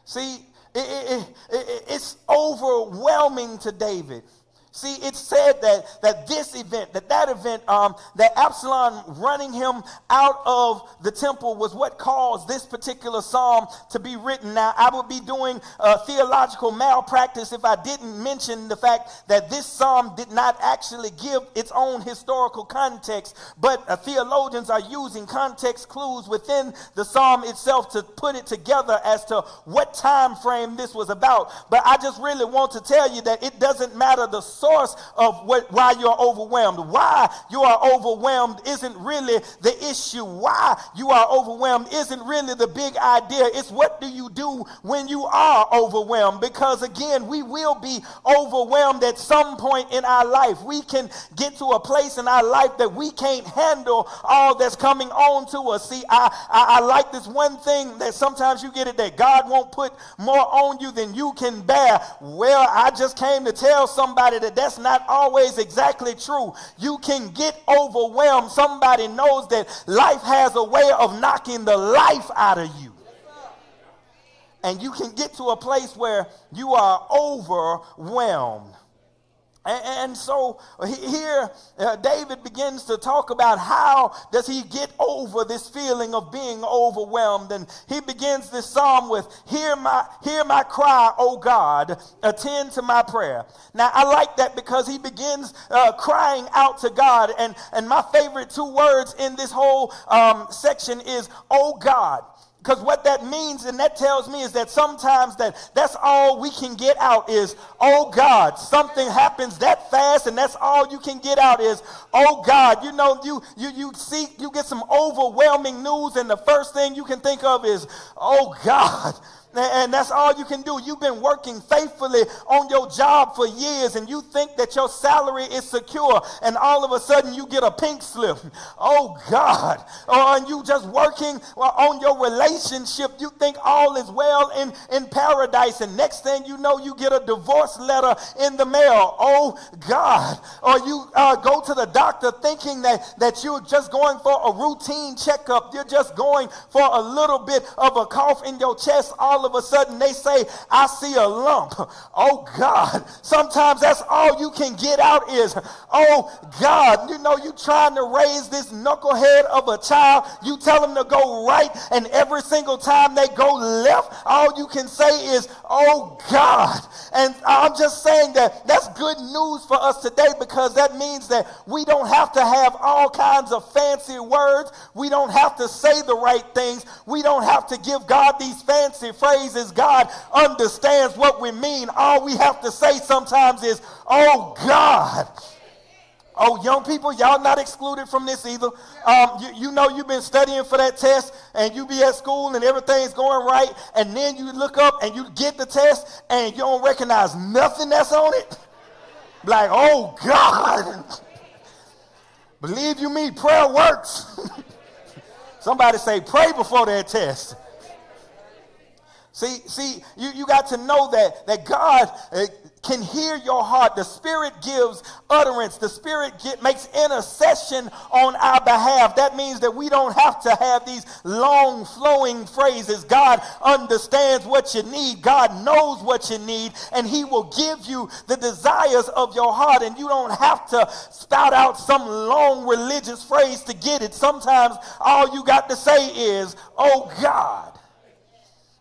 See, it's overwhelming to David. See, it's said that this event, that event, that Absalom running him out of the temple was what caused this particular psalm to be written. Now, I would be doing theological malpractice if I didn't mention the fact that this psalm did not actually give its own historical context, but theologians are using context clues within the psalm itself to put it together as to what time frame this was about. But I just really want to tell you that it doesn't matter the source of why you're overwhelmed. Why you are overwhelmed isn't really the issue. Why you are overwhelmed isn't really the big idea. It's what do you do when you are overwhelmed? Because again, we will be overwhelmed at some point in our life. We can get to a place in our life that we can't handle all that's coming on to us. See, I like this one thing that sometimes you get it, that God won't put more on you than you can bear. Well, I just came to tell somebody that that's not always exactly true. You can get overwhelmed. Somebody knows that life has a way of knocking the life out of you. And you can get to a place where you are overwhelmed. And so here David begins to talk about how does he get over this feeling of being overwhelmed. And he begins this psalm with, hear my cry, O God, attend to my prayer. Now I like that because he begins crying out to God. And my favorite two words in this whole section is, O God. Because what that means, and that tells me, is that sometimes that's all we can get out is, oh God. Something happens that fast and that's all you can get out is, oh God. You get some overwhelming news and the first thing you can think of is, oh God. And that's all you can do. You've been working faithfully on your job for years and you think that your salary is secure, and all of a sudden you get a pink slip. Oh God. And you just working on your relationship. You think all is well in paradise, and next thing you know you get a divorce letter in the mail. Oh God. Or you go to the doctor thinking that you're just going for a routine checkup. You're just going for a little bit of a cough in your chest. All of a sudden they say, I see a lump. Oh God. Sometimes that's all you can get out is, oh God. You trying to raise this knucklehead of a child. You tell them to go right, and every single time they go left, all you can say is, oh God. And I'm just saying that's good news for us today, because that means that we don't have to have all kinds of fancy words. We don't have to say the right things. We don't have to give God these fancy phrases. God understands what we mean. All we have to say sometimes is, oh God. Oh, young people, y'all not excluded from this either. You know you've been studying for that test and you be at school and everything's going right, and then you look up and you get the test and you don't recognize nothing that's on it. Like, oh God. Believe you me, prayer works. Somebody say pray before that test. See, you got to know that God can hear your heart. The Spirit gives utterance. The Spirit makes intercession on our behalf. That means that we don't have to have these long flowing phrases. God understands what you need. God knows what you need, and he will give you the desires of your heart, and you don't have to spout out some long religious phrase to get it. Sometimes all you got to say is, oh God.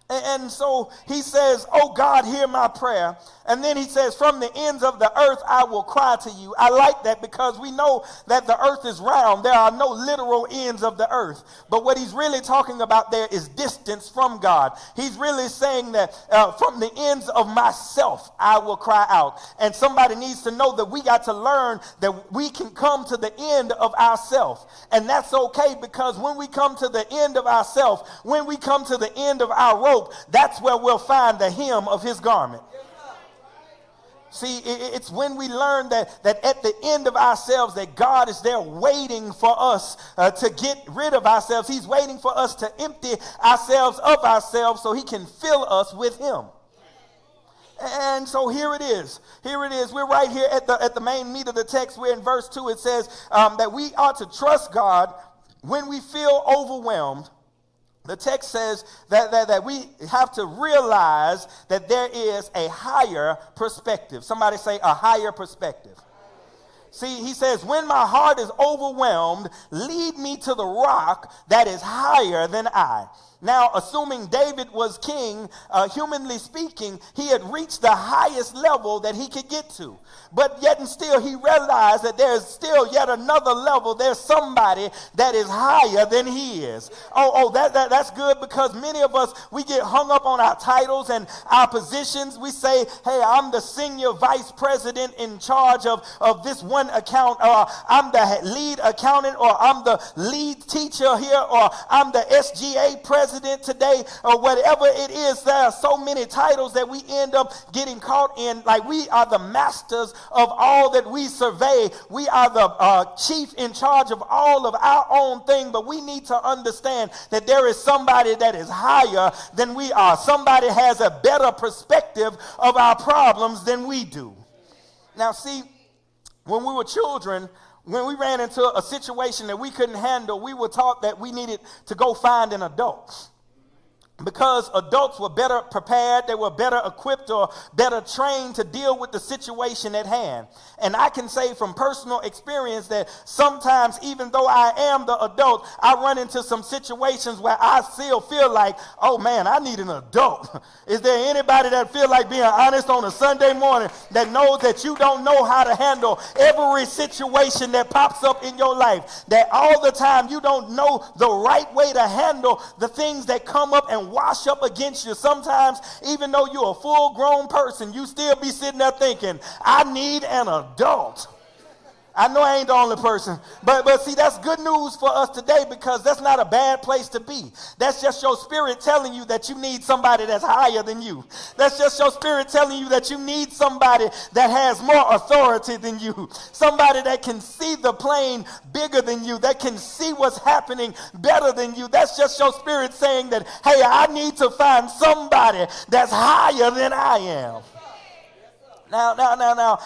And so he says, oh God, hear my prayer. And then he says, from the ends of the earth, I will cry to you. I like that because we know that the earth is round. There are no literal ends of the earth. But what he's really talking about there is distance from God. He's really saying that from the ends of myself, I will cry out. And somebody needs to know that we got to learn that we can come to the end of ourselves. And that's okay, because when we come to the end of ourselves, when we come to the end of our rope, that's where we'll find the hem of his garment. See, it's when we learn that at the end of ourselves that God is there waiting for us to get rid of ourselves. He's waiting for us to empty ourselves of ourselves so he can fill us with him. And so here it is. We're right here at the main meat of the text. We're in verse 2. It says that we ought to trust God when we feel overwhelmed. The text says that we have to realize that there is a higher perspective. Somebody say a higher perspective. See, he says, when my heart is overwhelmed, lead me to the rock that is higher than I. Now, assuming David was king, humanly speaking, he had reached the highest level that he could get to. But yet and still, he realized that there's still yet another level. There's somebody that is higher than he is. That's good, because many of us, we get hung up on our titles and our positions. We say, hey, I'm the senior vice president in charge of this one account, or I'm the lead accountant, or I'm the lead teacher here, or I'm the SGA president today, or whatever it is. There are so many titles that we end up getting caught in, like we are the masters of all that we survey. We are the chief in charge of all of our own thing, but we need to understand that there is somebody that is higher than we are. Somebody has a better perspective of our problems than we do. Now see, when we were children, when we ran into a situation that we couldn't handle, we were taught that we needed to go find an adult. Because adults were better prepared, they were better equipped or better trained to deal with the situation at hand. And I can say from personal experience that sometimes, even though I am the adult, I run into some situations where I still feel like, oh man, I need an adult. Is there anybody that feel like being honest on a Sunday morning that knows that you don't know how to handle every situation that pops up in your life? That all the time you don't know the right way to handle the things that come up and wash up against you. Sometimes, even though you're a full-grown person, you still be sitting there thinking, I need an adult. I know I ain't the only person, but see, that's good news for us today, because that's not a bad place to be. That's just your spirit telling you that you need somebody that's higher than you. That's just your spirit telling you that you need somebody that has more authority than you. Somebody that can see the plane bigger than you, that can see what's happening better than you. That's just your spirit saying that, hey, I need to find somebody that's higher than I am. Now,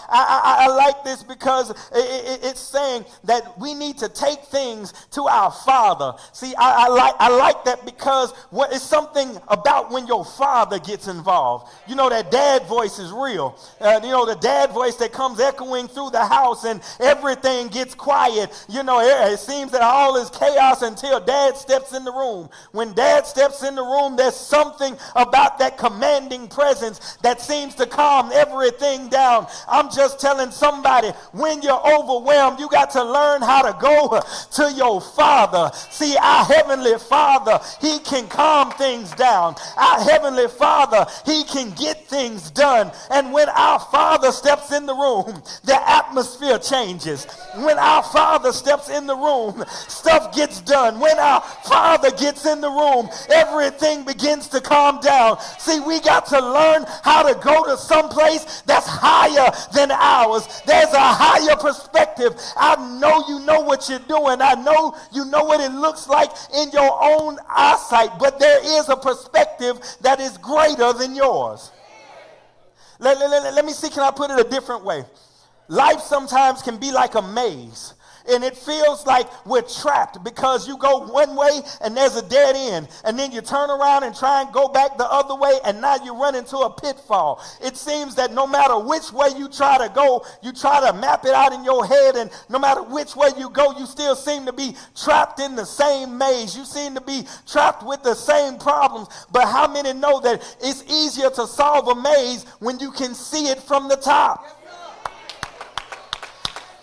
I like this because it's saying that we need to take things to our Father. See, I like that because it's something about when your father gets involved. You know, that dad voice is real. The dad voice that comes echoing through the house and everything gets quiet. You know, it seems that all is chaos until dad steps in the room. When dad steps in the room, there's something about that commanding presence that seems to calm everything thing down. I'm just telling somebody, when you're overwhelmed, you got to learn how to go to your Father. See, our Heavenly Father, He can calm things down. Our Heavenly Father, He can get things done. And when our Father steps in the room, the atmosphere changes. When our Father steps in the room, stuff gets done. When our Father gets in the room, everything begins to calm down. See, we got to learn how to go to some place that's higher than ours. There's a higher perspective. I know you know what you're doing. I know you know what it looks like in your own eyesight, but there is a perspective that is greater than yours. Let me see, can I put it a different way? Life sometimes can be like a maze. And it feels like we're trapped because you go one way and there's a dead end. And then you turn around and try and go back the other way, and now you run into a pitfall. It seems that no matter which way you try to go, you try to map it out in your head, and no matter which way you go, you still seem to be trapped in the same maze. You seem to be trapped with the same problems. But how many know that it's easier to solve a maze when you can see it from the top?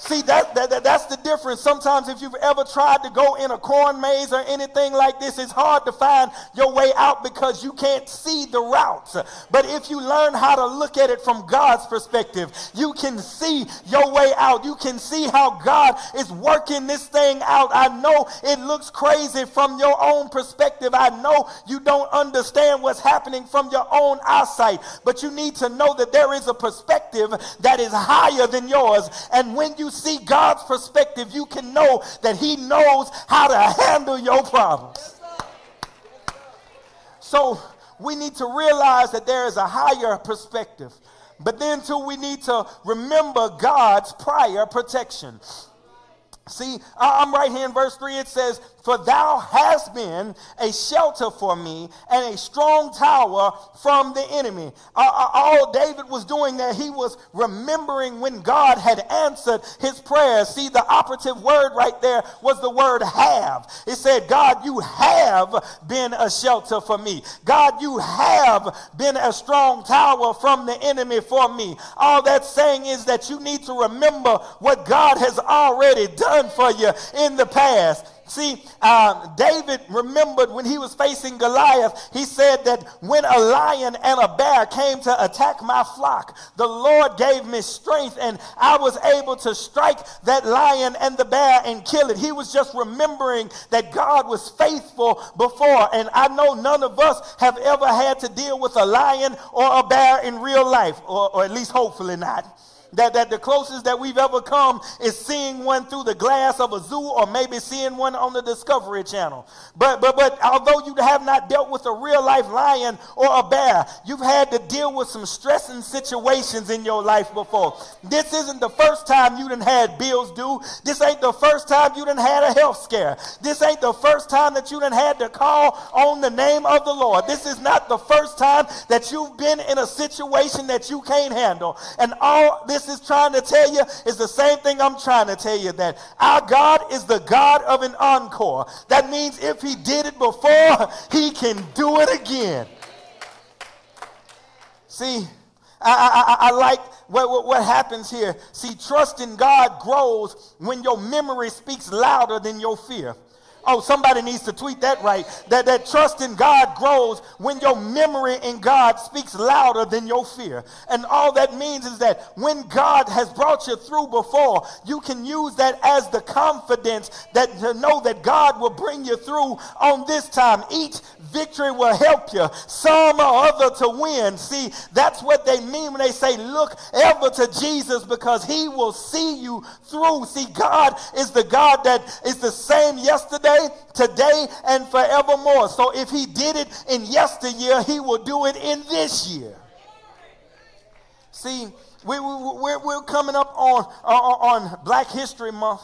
See, that's the difference. Sometimes if you've ever tried to go in a corn maze or anything like this, it's hard to find your way out because you can't see the routes. But if you learn how to look at it from God's perspective, you can see your way out. You can see how God is working this thing out. I know it looks crazy from your own perspective. I know you don't understand what's happening from your own eyesight, but you need to know that there is a perspective that is higher than yours. And when you see God's perspective, you can know that He knows how to handle your problems. So we need to realize that there is a higher perspective. But then too, we need to remember God's prior protection. See, I'm right here in verse 3. It says, "For thou hast been a shelter for me and a strong tower from the enemy." All David was doing there, he was remembering when God had answered his prayers. See, the operative word right there was the word have. It said, God, you have been a shelter for me. God, you have been a strong tower from the enemy for me. All that's saying is that you need to remember what God has already done for you in the past. See, David remembered when he was facing Goliath, he said that when a lion and a bear came to attack my flock, the Lord gave me strength and I was able to strike that lion and the bear and kill it. He was just remembering that God was faithful before. And I know none of us have ever had to deal with a lion or a bear in real life, or at least hopefully not. That the closest that we've ever come is seeing one through the glass of a zoo, or maybe seeing one on the Discovery Channel. But although you have not dealt with a real life lion or a bear, you've had to deal with some stressing situations in your life before. This isn't the first time you done had bills due. This ain't the first time you done had a health scare. This ain't the first time that you done had to call on the name of the Lord. This is not the first time that you've been in a situation that you can't handle. And all this is trying to tell you is the same thing I'm trying to tell you, that our God is the God of an encore. That means if He did it before, He can do it again. See, I like what happens here. See, trust in God grows when your memory speaks louder than your fear. Oh, somebody needs to tweet that right. That trust in God grows when your memory in God speaks louder than your fear. And all that means is that when God has brought you through before, you can use that as the confidence that to know that God will bring you through on this time. Each victory will help you, some or other, to win. See, that's what they mean when they say look ever to Jesus, because He will see you through. See, God is the God that is the same yesterday, today, and forevermore. So if He did it in yesteryear, He will do it in this year. See, we're coming up on Black History Month,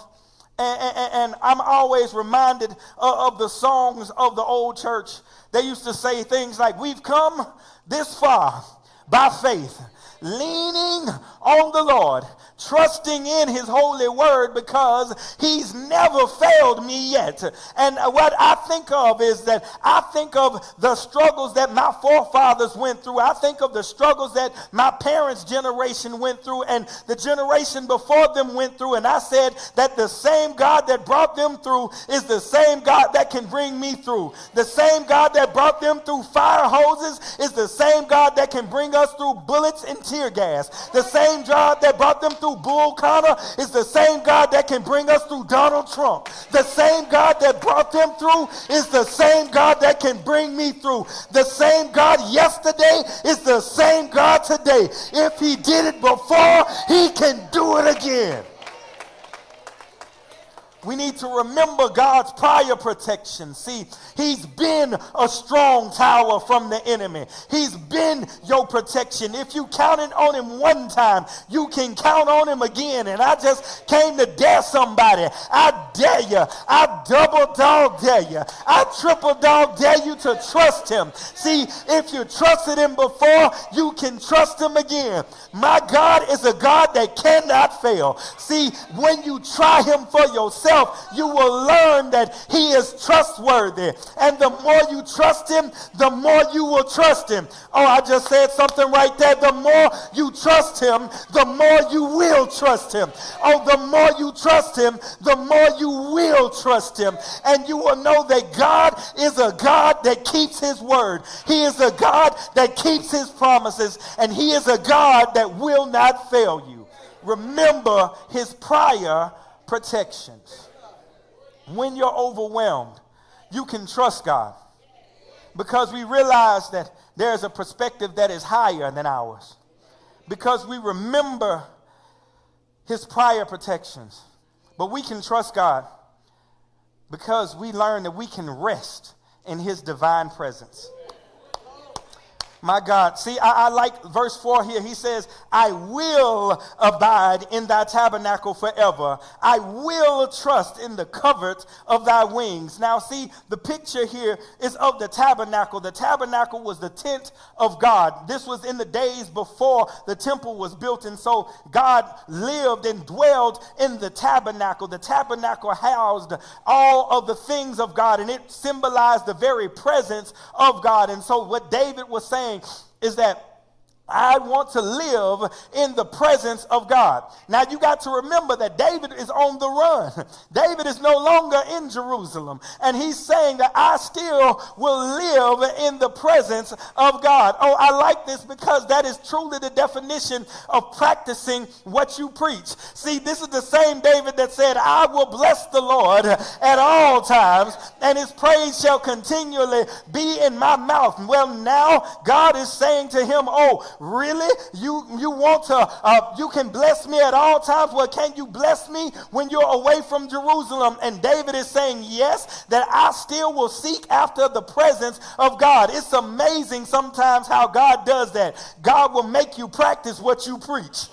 and I'm always reminded of the songs of the old church. They used to say things like, we've come this far by faith. leaning on the Lord, trusting in his holy word, because he's never failed me yet. And what I think of is that I think of the struggles that my forefathers went through. I think of the struggles that my parents' generation went through and the generation before them went through. And I said that the same God that brought them through is the same God that can bring me through. The same God that brought them through fire hoses is the same God that can bring us through bullets and tear gas. The same God that brought them through Bull Connor is the same God that can bring us through Donald Trump. The same God that brought them through is the same God that can bring me through. The same God yesterday is the same God today. If he did it before, he can do it again. We need to remember God's prior protection. See, he's been a strong tower from the enemy. He's been your protection. If you counted on him one time, you can count on him again. And I just came to dare somebody. I dare you. I double dog dare you. I triple dog dare you to trust him. See, if you trusted him before, you can trust him again. My God is a God that cannot fail. See, when you try him for yourself, you will learn that he is trustworthy. And the more you trust him, the more you will trust him. Oh, I just said something right there. The more you trust him, the more you will trust him. Oh, the more you trust him, the more you will trust him. And you will know that God is a God that keeps his word. He is a God that keeps his promises. And he is a God that will not fail you. Remember his prior protections. When you're overwhelmed, you can trust God, because we realize that there's a perspective that is higher than ours, because we remember his prior protections. But we can trust God because we learn that we can rest in his divine presence. My God. See, I like verse 4 here. He says, I will abide in thy tabernacle forever. I will trust in the covert of thy wings. Now, see, the picture here is of the tabernacle. The tabernacle was the tent of God. This was in the days before the temple was built. And so God lived and dwelled in the tabernacle. The tabernacle housed all of the things of God, and it symbolized the very presence of God. And so what David was saying is that I want to live in the presence of God. Now, you got to remember that David is on the run. David is no longer in Jerusalem. And he's saying that I still will live in the presence of God. Oh, I like this, because that is truly the definition of practicing what you preach. See, this is the same David that said, I will bless the Lord at all times, and his praise shall continually be in my mouth. Well, now God is saying to him, oh, really? You want to, you can bless me at all times? Well, can you bless me when you're away from Jerusalem? And David is saying, yes, that I still will seek after the presence of God. It's amazing sometimes how God does that. God will make you practice what you preach.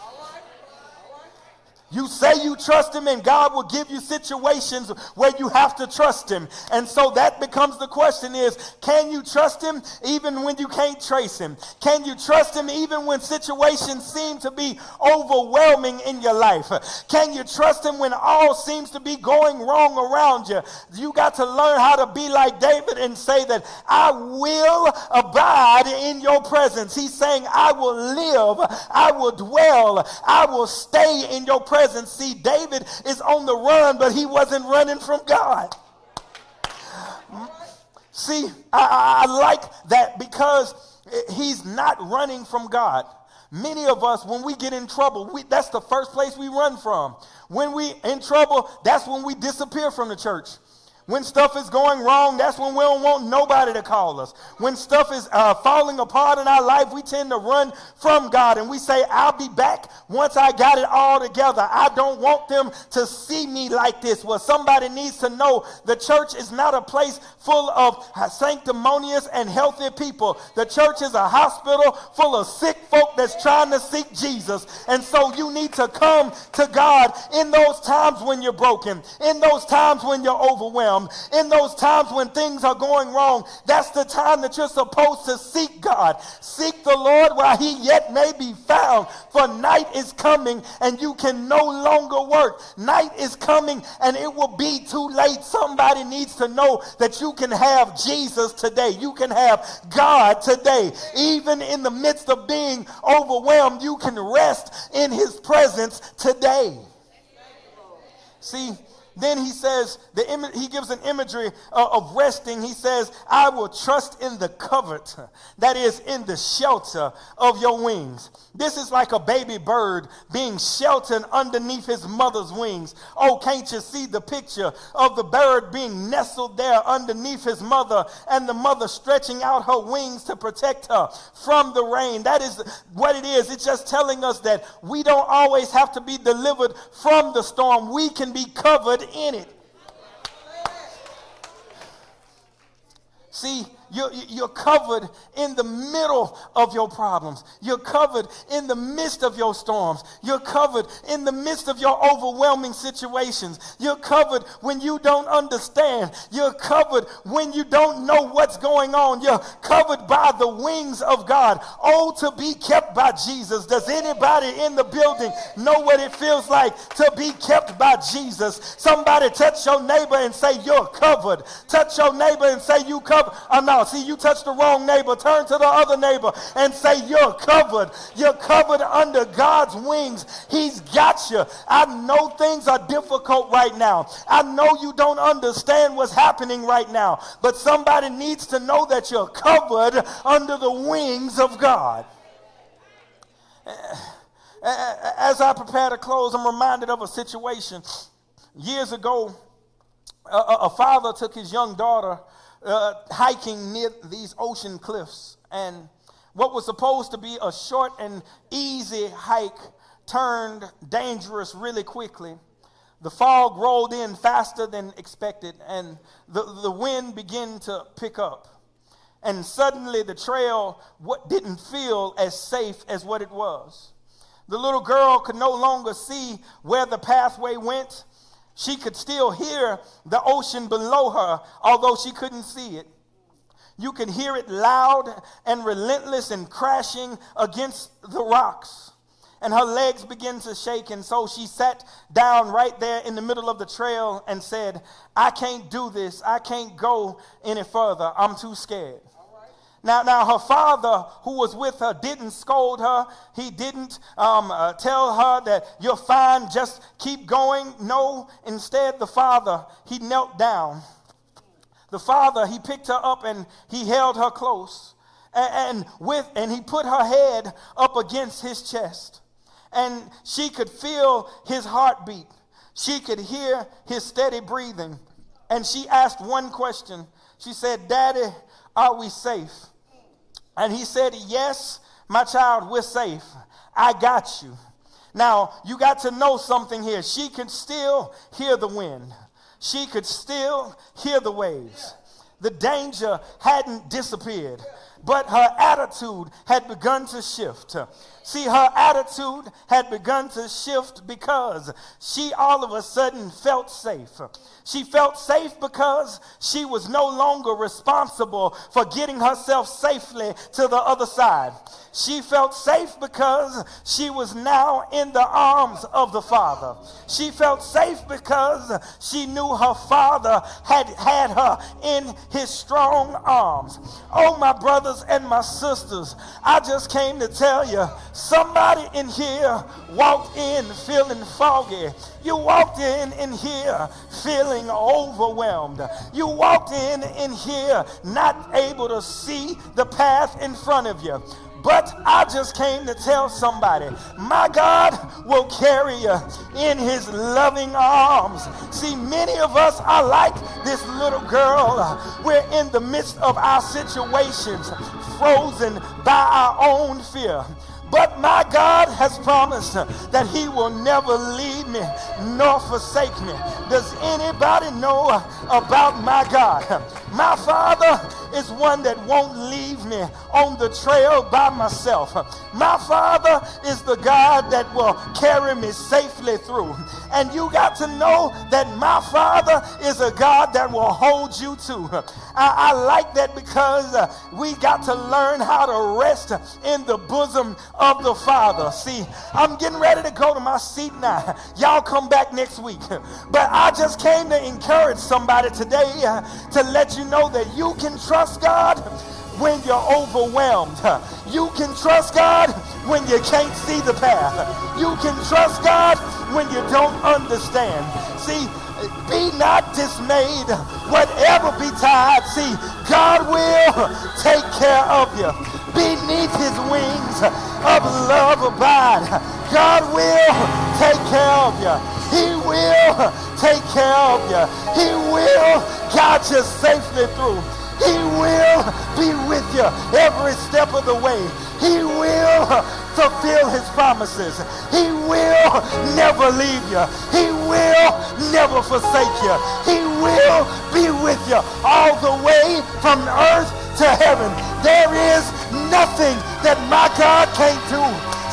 You say you trust him, and God will give you situations where you have to trust him. And so that becomes the question is, can you trust him even when you can't trace him? Can you trust him even when situations seem to be overwhelming in your life? Can you trust him when all seems to be going wrong around you? You got to learn how to be like David and say that I will abide in your presence. He's saying I will live, I will dwell, I will stay in your presence. See, David is on the run, but he wasn't running from God. See, I like that, because he's not running from God. Many of us, when we get in trouble, that's the first place we run from. When we in trouble, that's when we disappear from the church. When stuff is going wrong, that's when we don't want nobody to call us. When stuff is falling apart in our life, we tend to run from God, and we say, I'll be back once I got it all together. I don't want them to see me like this. Well, somebody needs to know the church is not a place full of sanctimonious and healthy people. The church is a hospital full of sick folk that's trying to seek Jesus. And so you need to come to God in those times when you're broken, in those times when you're overwhelmed, overwhelmed, in those times when things are going wrong, that's the time that you're supposed to seek God. Seek the Lord while he yet may be found, for night is coming and you can no longer work. Night is coming and it will be too late. Somebody needs to know that you can have Jesus today. You can have God today. Even in the midst of being overwhelmed, you can rest in his presence today. See, then he says, he gives an imagery of resting. He says, I will trust in the covert, that is, in the shelter of your wings. This is like a baby bird being sheltered underneath his mother's wings. Oh, can't you see the picture of the bird being nestled there underneath his mother, and the mother stretching out her wings to protect her from the rain? That is what it is. It's just telling us that we don't always have to be delivered from the storm. We can be covered in it. See, you're covered in the middle of your problems. You're covered in the midst of your storms. You're covered in the midst of your overwhelming situations. You're covered when you don't understand. You're covered when you don't know what's going on. You're covered by the wings of God. Oh, to be kept by Jesus. Does anybody in the building know what it feels like to be kept by Jesus? Somebody touch your neighbor and say, you're covered. Touch your neighbor and say, you covered. Oh, no. See, you touched the wrong neighbor. Turn to the other neighbor and say, you're covered. You're covered under God's wings. He's got you. I know things are difficult right now. I know you don't understand what's happening right now. But somebody needs to know that you're covered under the wings of God. As I prepare to close, I'm reminded of a situation. Years ago, a father took his young daughter hiking near these ocean cliffs, and what was supposed to be a short and easy hike turned dangerous really quickly. The fog rolled in faster than expected, and the wind began to pick up, and suddenly the trail didn't feel as safe as what it was. The little girl could no longer see where the pathway went. She could still hear the ocean below her, although she couldn't see it. You could hear it loud and relentless and crashing against the rocks. And her legs began to shake, and so she sat down right there in the middle of the trail and said, I can't do this. I can't go any further. I'm too scared. Now, her father, who was with her, didn't scold her. He didn't tell her that you're fine, just keep going. No, instead, the father, he knelt down. The father, he picked her up and he held her close. And he put her head up against his chest. And she could feel his heartbeat. She could hear his steady breathing. And she asked one question. She said, Daddy, are we safe? And he said, yes, my child, we're safe. I got you. Now, you got to know something here. She could still hear the wind. She could still hear the waves. The danger hadn't disappeared, but her attitude had begun to shift. See, her attitude had begun to shift because she all of a sudden felt safe. She felt safe because she was no longer responsible for getting herself safely to the other side. She felt safe because she was now in the arms of the Father. She felt safe because she knew her Father had her in his strong arms. Oh, my brothers and my sisters, I just came to tell you, somebody in here walked in feeling foggy. You walked in here feeling overwhelmed. You walked in here not able to see the path in front of you. But I just came to tell somebody, my God will carry you in his loving arms. See, many of us are like this little girl. We're in the midst of our situations, frozen by our own fear. But my God has promised that he will never leave me nor forsake me. Does anybody know about my God? My Father is one that won't leave me on the trail by myself. My Father is the God that will carry me safely through. And you got to know that my Father is a God that will hold you too. I like that because we got to learn how to rest in the bosom of the Father. See, I'm getting ready to go to my seat now. Y'all come back next week. But I just came to encourage somebody today to let you know that you can trust God when you're overwhelmed. You can trust God when you can't see the path. You can trust God when you don't understand. See, be not dismayed, whatever betide. See, God will take care of you. Beneath his wings of love abide. God will take care of you. He will take care of you. He will guide you safely through. He will be with you every step of the way. He will fulfill his promises. He will never leave you. He will never forsake you. He will be with you all the way from earth to heaven. There is nothing that my God can't do.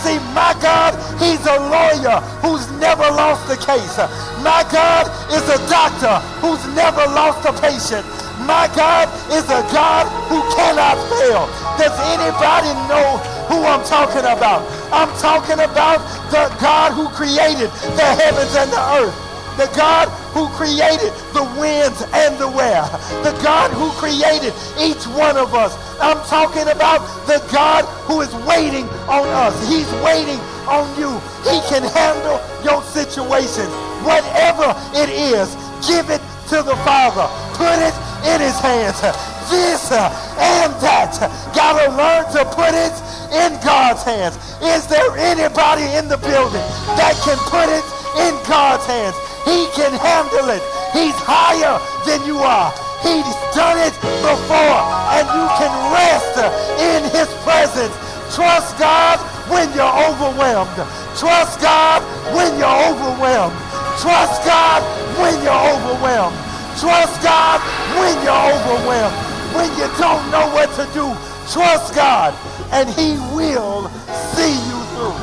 See, my God, he's a lawyer who's never lost a case. My God is a doctor who's never lost a patient. My God is a God who cannot fail. Does anybody know who I'm talking about? I'm talking about the God who created the heavens and the earth. The God who created the winds and the weather. The God who created each one of us. I'm talking about the God who is waiting on us. He's waiting on you. He can handle your situations. Whatever it is, give it to the Father. Put it in his hands. This and that. Gotta learn to put it in God's hands. Is there anybody in the building that can put it in God's hands? He can handle it. He's higher than you are. He's done it before, and you can rest in his presence. Trust God when you're overwhelmed. Trust God when you're overwhelmed. Trust God when you're overwhelmed. Trust God when you're overwhelmed. When you don't know what to do, trust God, and he will see you through.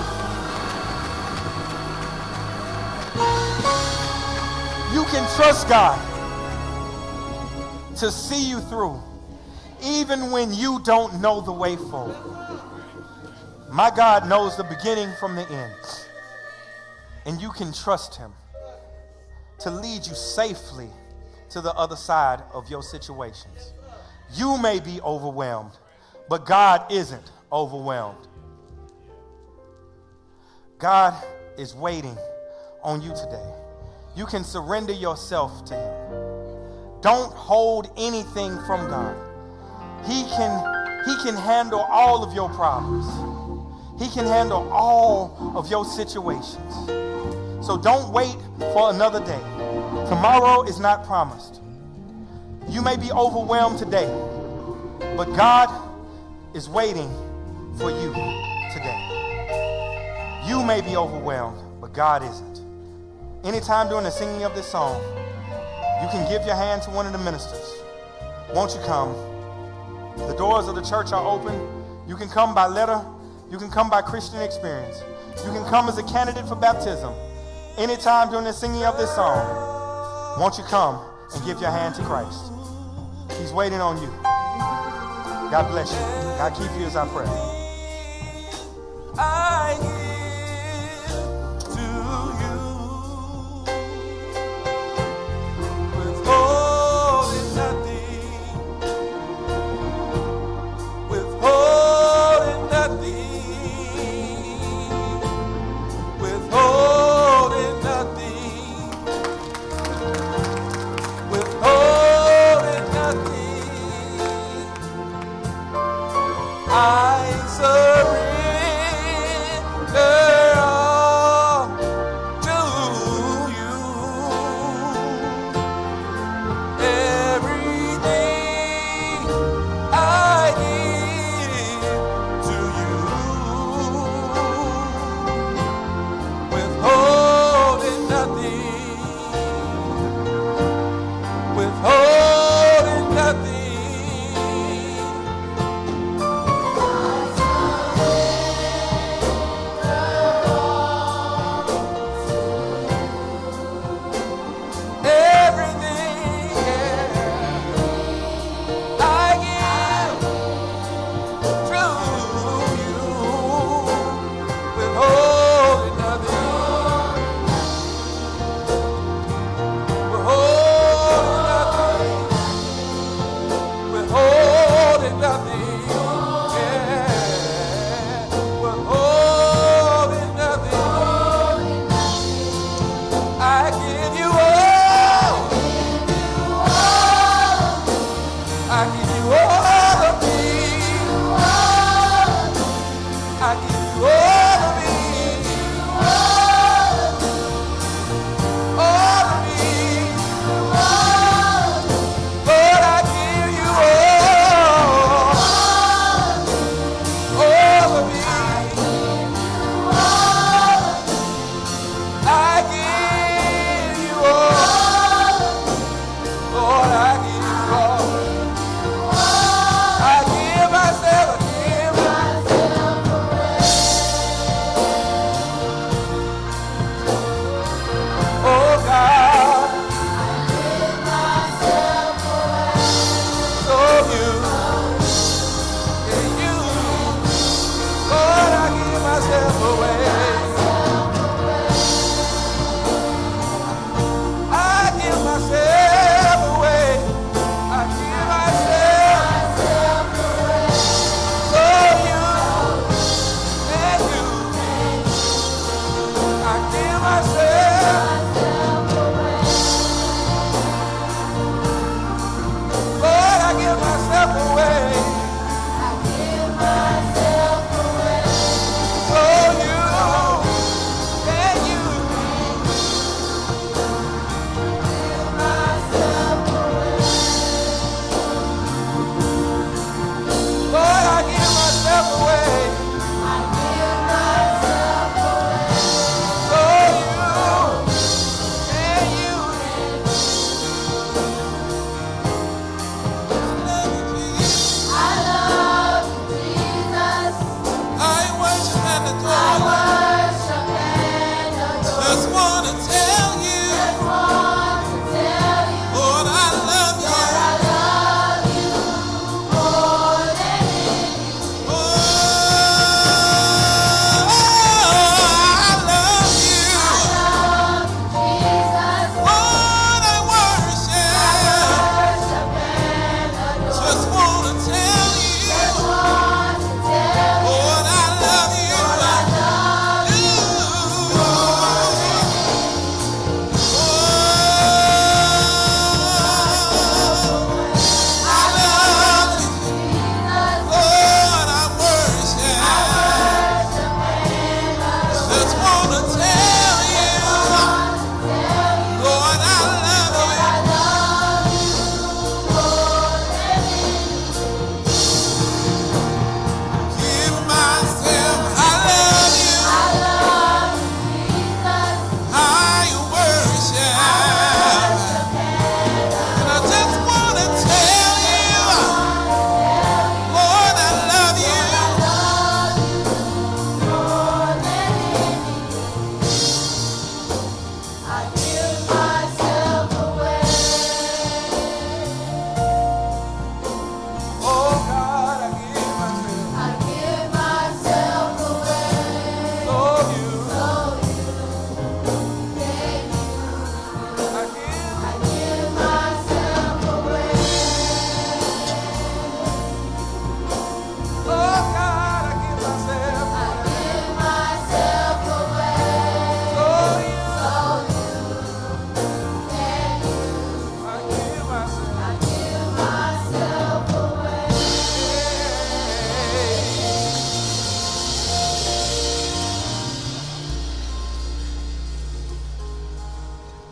You can trust God to see you through, even when you don't know the way forward. My God knows the beginning from the end, and you can trust him to lead you safely to the other side of your situations. You may be overwhelmed, but God isn't overwhelmed. God is waiting on you today. You can surrender yourself to him. Don't hold anything from God. He can handle all of your problems. He can handle all of your situations. So don't wait for another day. Tomorrow is not promised. You may be overwhelmed today, but God is waiting for you today. You may be overwhelmed, but God isn't. Anytime during the singing of this song, you can give your hand to one of the ministers. Won't you come? The doors of the church are open. You can come by letter. You can come by Christian experience. You can come as a candidate for baptism. Anytime during the singing of this song, won't you come and give your hand to Christ? He's waiting on you. God bless you. God keep you as I pray. I give to you, withholding nothing, withholding nothing, withholding nothing, withholding nothing. I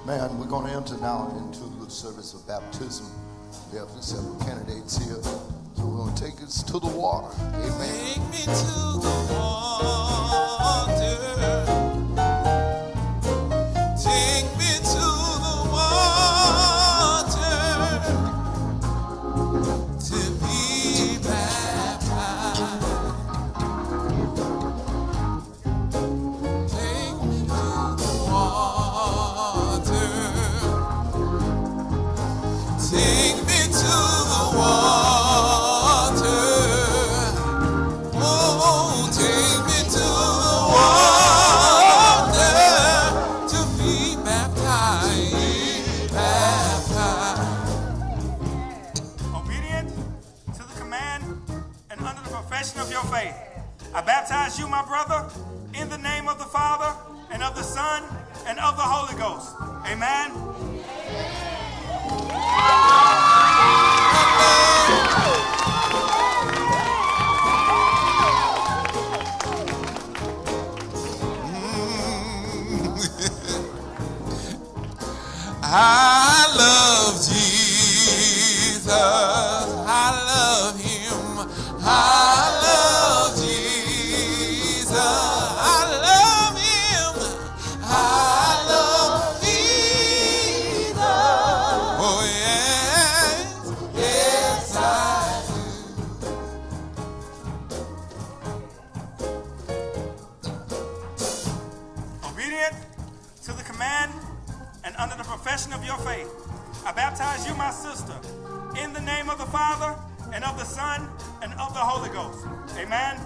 Man, we're going to enter now into the service of baptism. We have several candidates here. So we're going to take us to the water. Amen. Take me to the water. Take me to the water to be baptized. Take me to the water. Take me to the water. Oh, take me to the water to be baptized. Obedient to the command and under the profession of your faith, I baptize you, my brother, in the name of the Father and of the Son and of the Holy Ghost. Amen. I love Jesus. I love him. I love Jesus. I love him. I love Jesus. Oh yes, yes I do. Obedient to the command and under the profession of your faith, I baptize you, my sister, in the name of the Father, and of the Son, and of the Holy Ghost. Amen.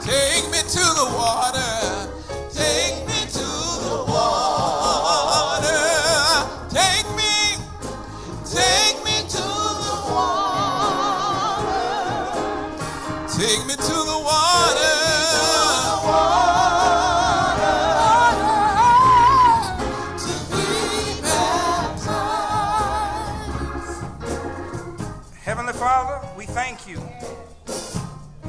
Take me to the water. Take me to the water. Take me to the water. Take me to the water. To be baptized. Heavenly Father, we thank you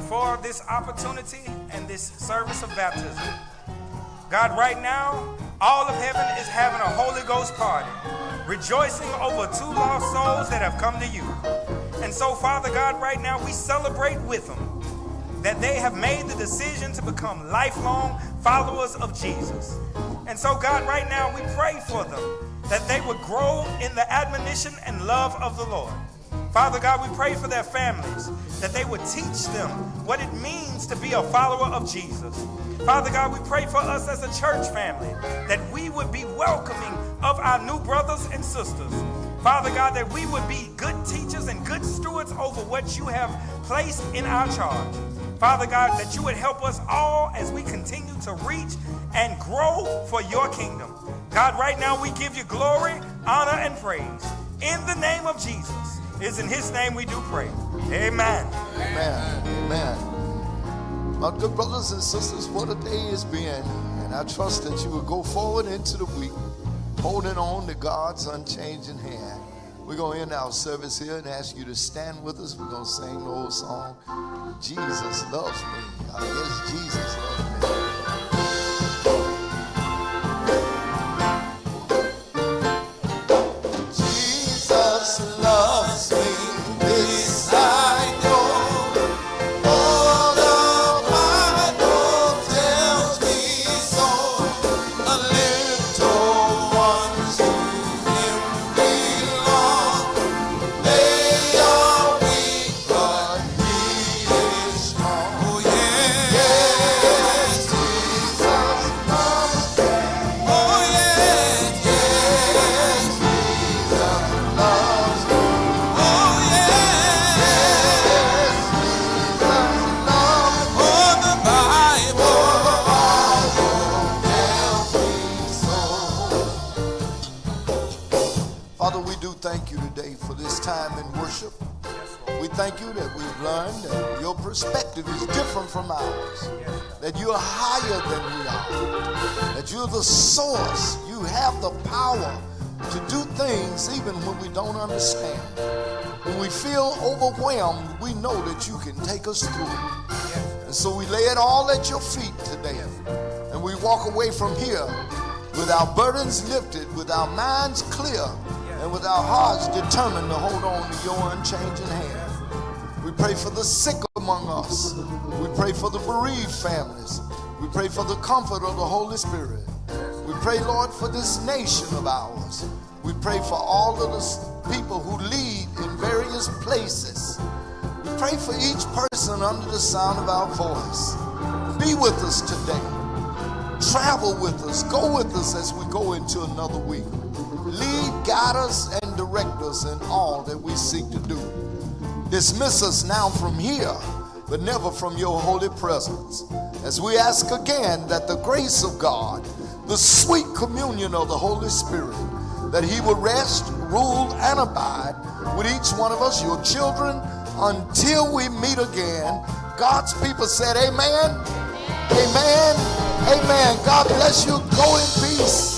for this opportunity and this service of baptism. God, right now, all of heaven is having a Holy Ghost party, rejoicing over 2 lost souls that have come to you. And so, Father God, right now, we celebrate with them that they have made the decision to become lifelong followers of Jesus. And so, God, right now, we pray for them that they would grow in the admonition and love of the Lord. Father God, we pray for their families, that they would teach them what it means to be a follower of Jesus. Father God, we pray for us as a church family, that we would be welcoming of our new brothers and sisters. Father God, that we would be good teachers and good stewards over what you have placed in our charge. Father God, that you would help us all as we continue to reach and grow for your kingdom. God, right now we give you glory, honor, and praise. In the name of Jesus. It's in his name we do pray. Amen. Amen. Amen. My good brothers and sisters, what a day it's been. And I trust that you will go forward into the week, holding on to God's unchanging hand. We're going to end our service here and ask you to stand with us. We're going to sing the old song, Jesus Loves Me. I guess Jesus loves me. Loves me, this I know. All the Bible tells me so. A little ones to him belong. They are weak, but he is strong. Oh yeah, yes, Jesus loves me. Oh yes, yes, Jesus loves me. Father, we do thank you today for this time in worship. We thank you that we've learned that your perspective is different from ours, that you're higher than we are, that you're the source. You have the power to do things even when we don't understand. When we feel overwhelmed, we know that you can take us through it. And so we lay it all at your feet today, and we walk away from here with our burdens lifted, with our minds clear, and with our hearts determined to hold on to your unchanging hand. We pray for the sick among us. We pray for the bereaved families. We pray for the comfort of the Holy Spirit. We pray, Lord, for this nation of ours. We pray for all of the people who lead in various places. We pray for each person under the sound of our voice. Be with us today. Travel with us. Go with us as we go into another week. Lead, guide us, and direct us in all that we seek to do. Dismiss us now from here, but never from your holy presence. As we ask again that the grace of God, the sweet communion of the Holy Spirit, that he will rest, rule, and abide with each one of us, your children, until we meet again. God's people said amen, amen, amen. God bless you. Go in peace.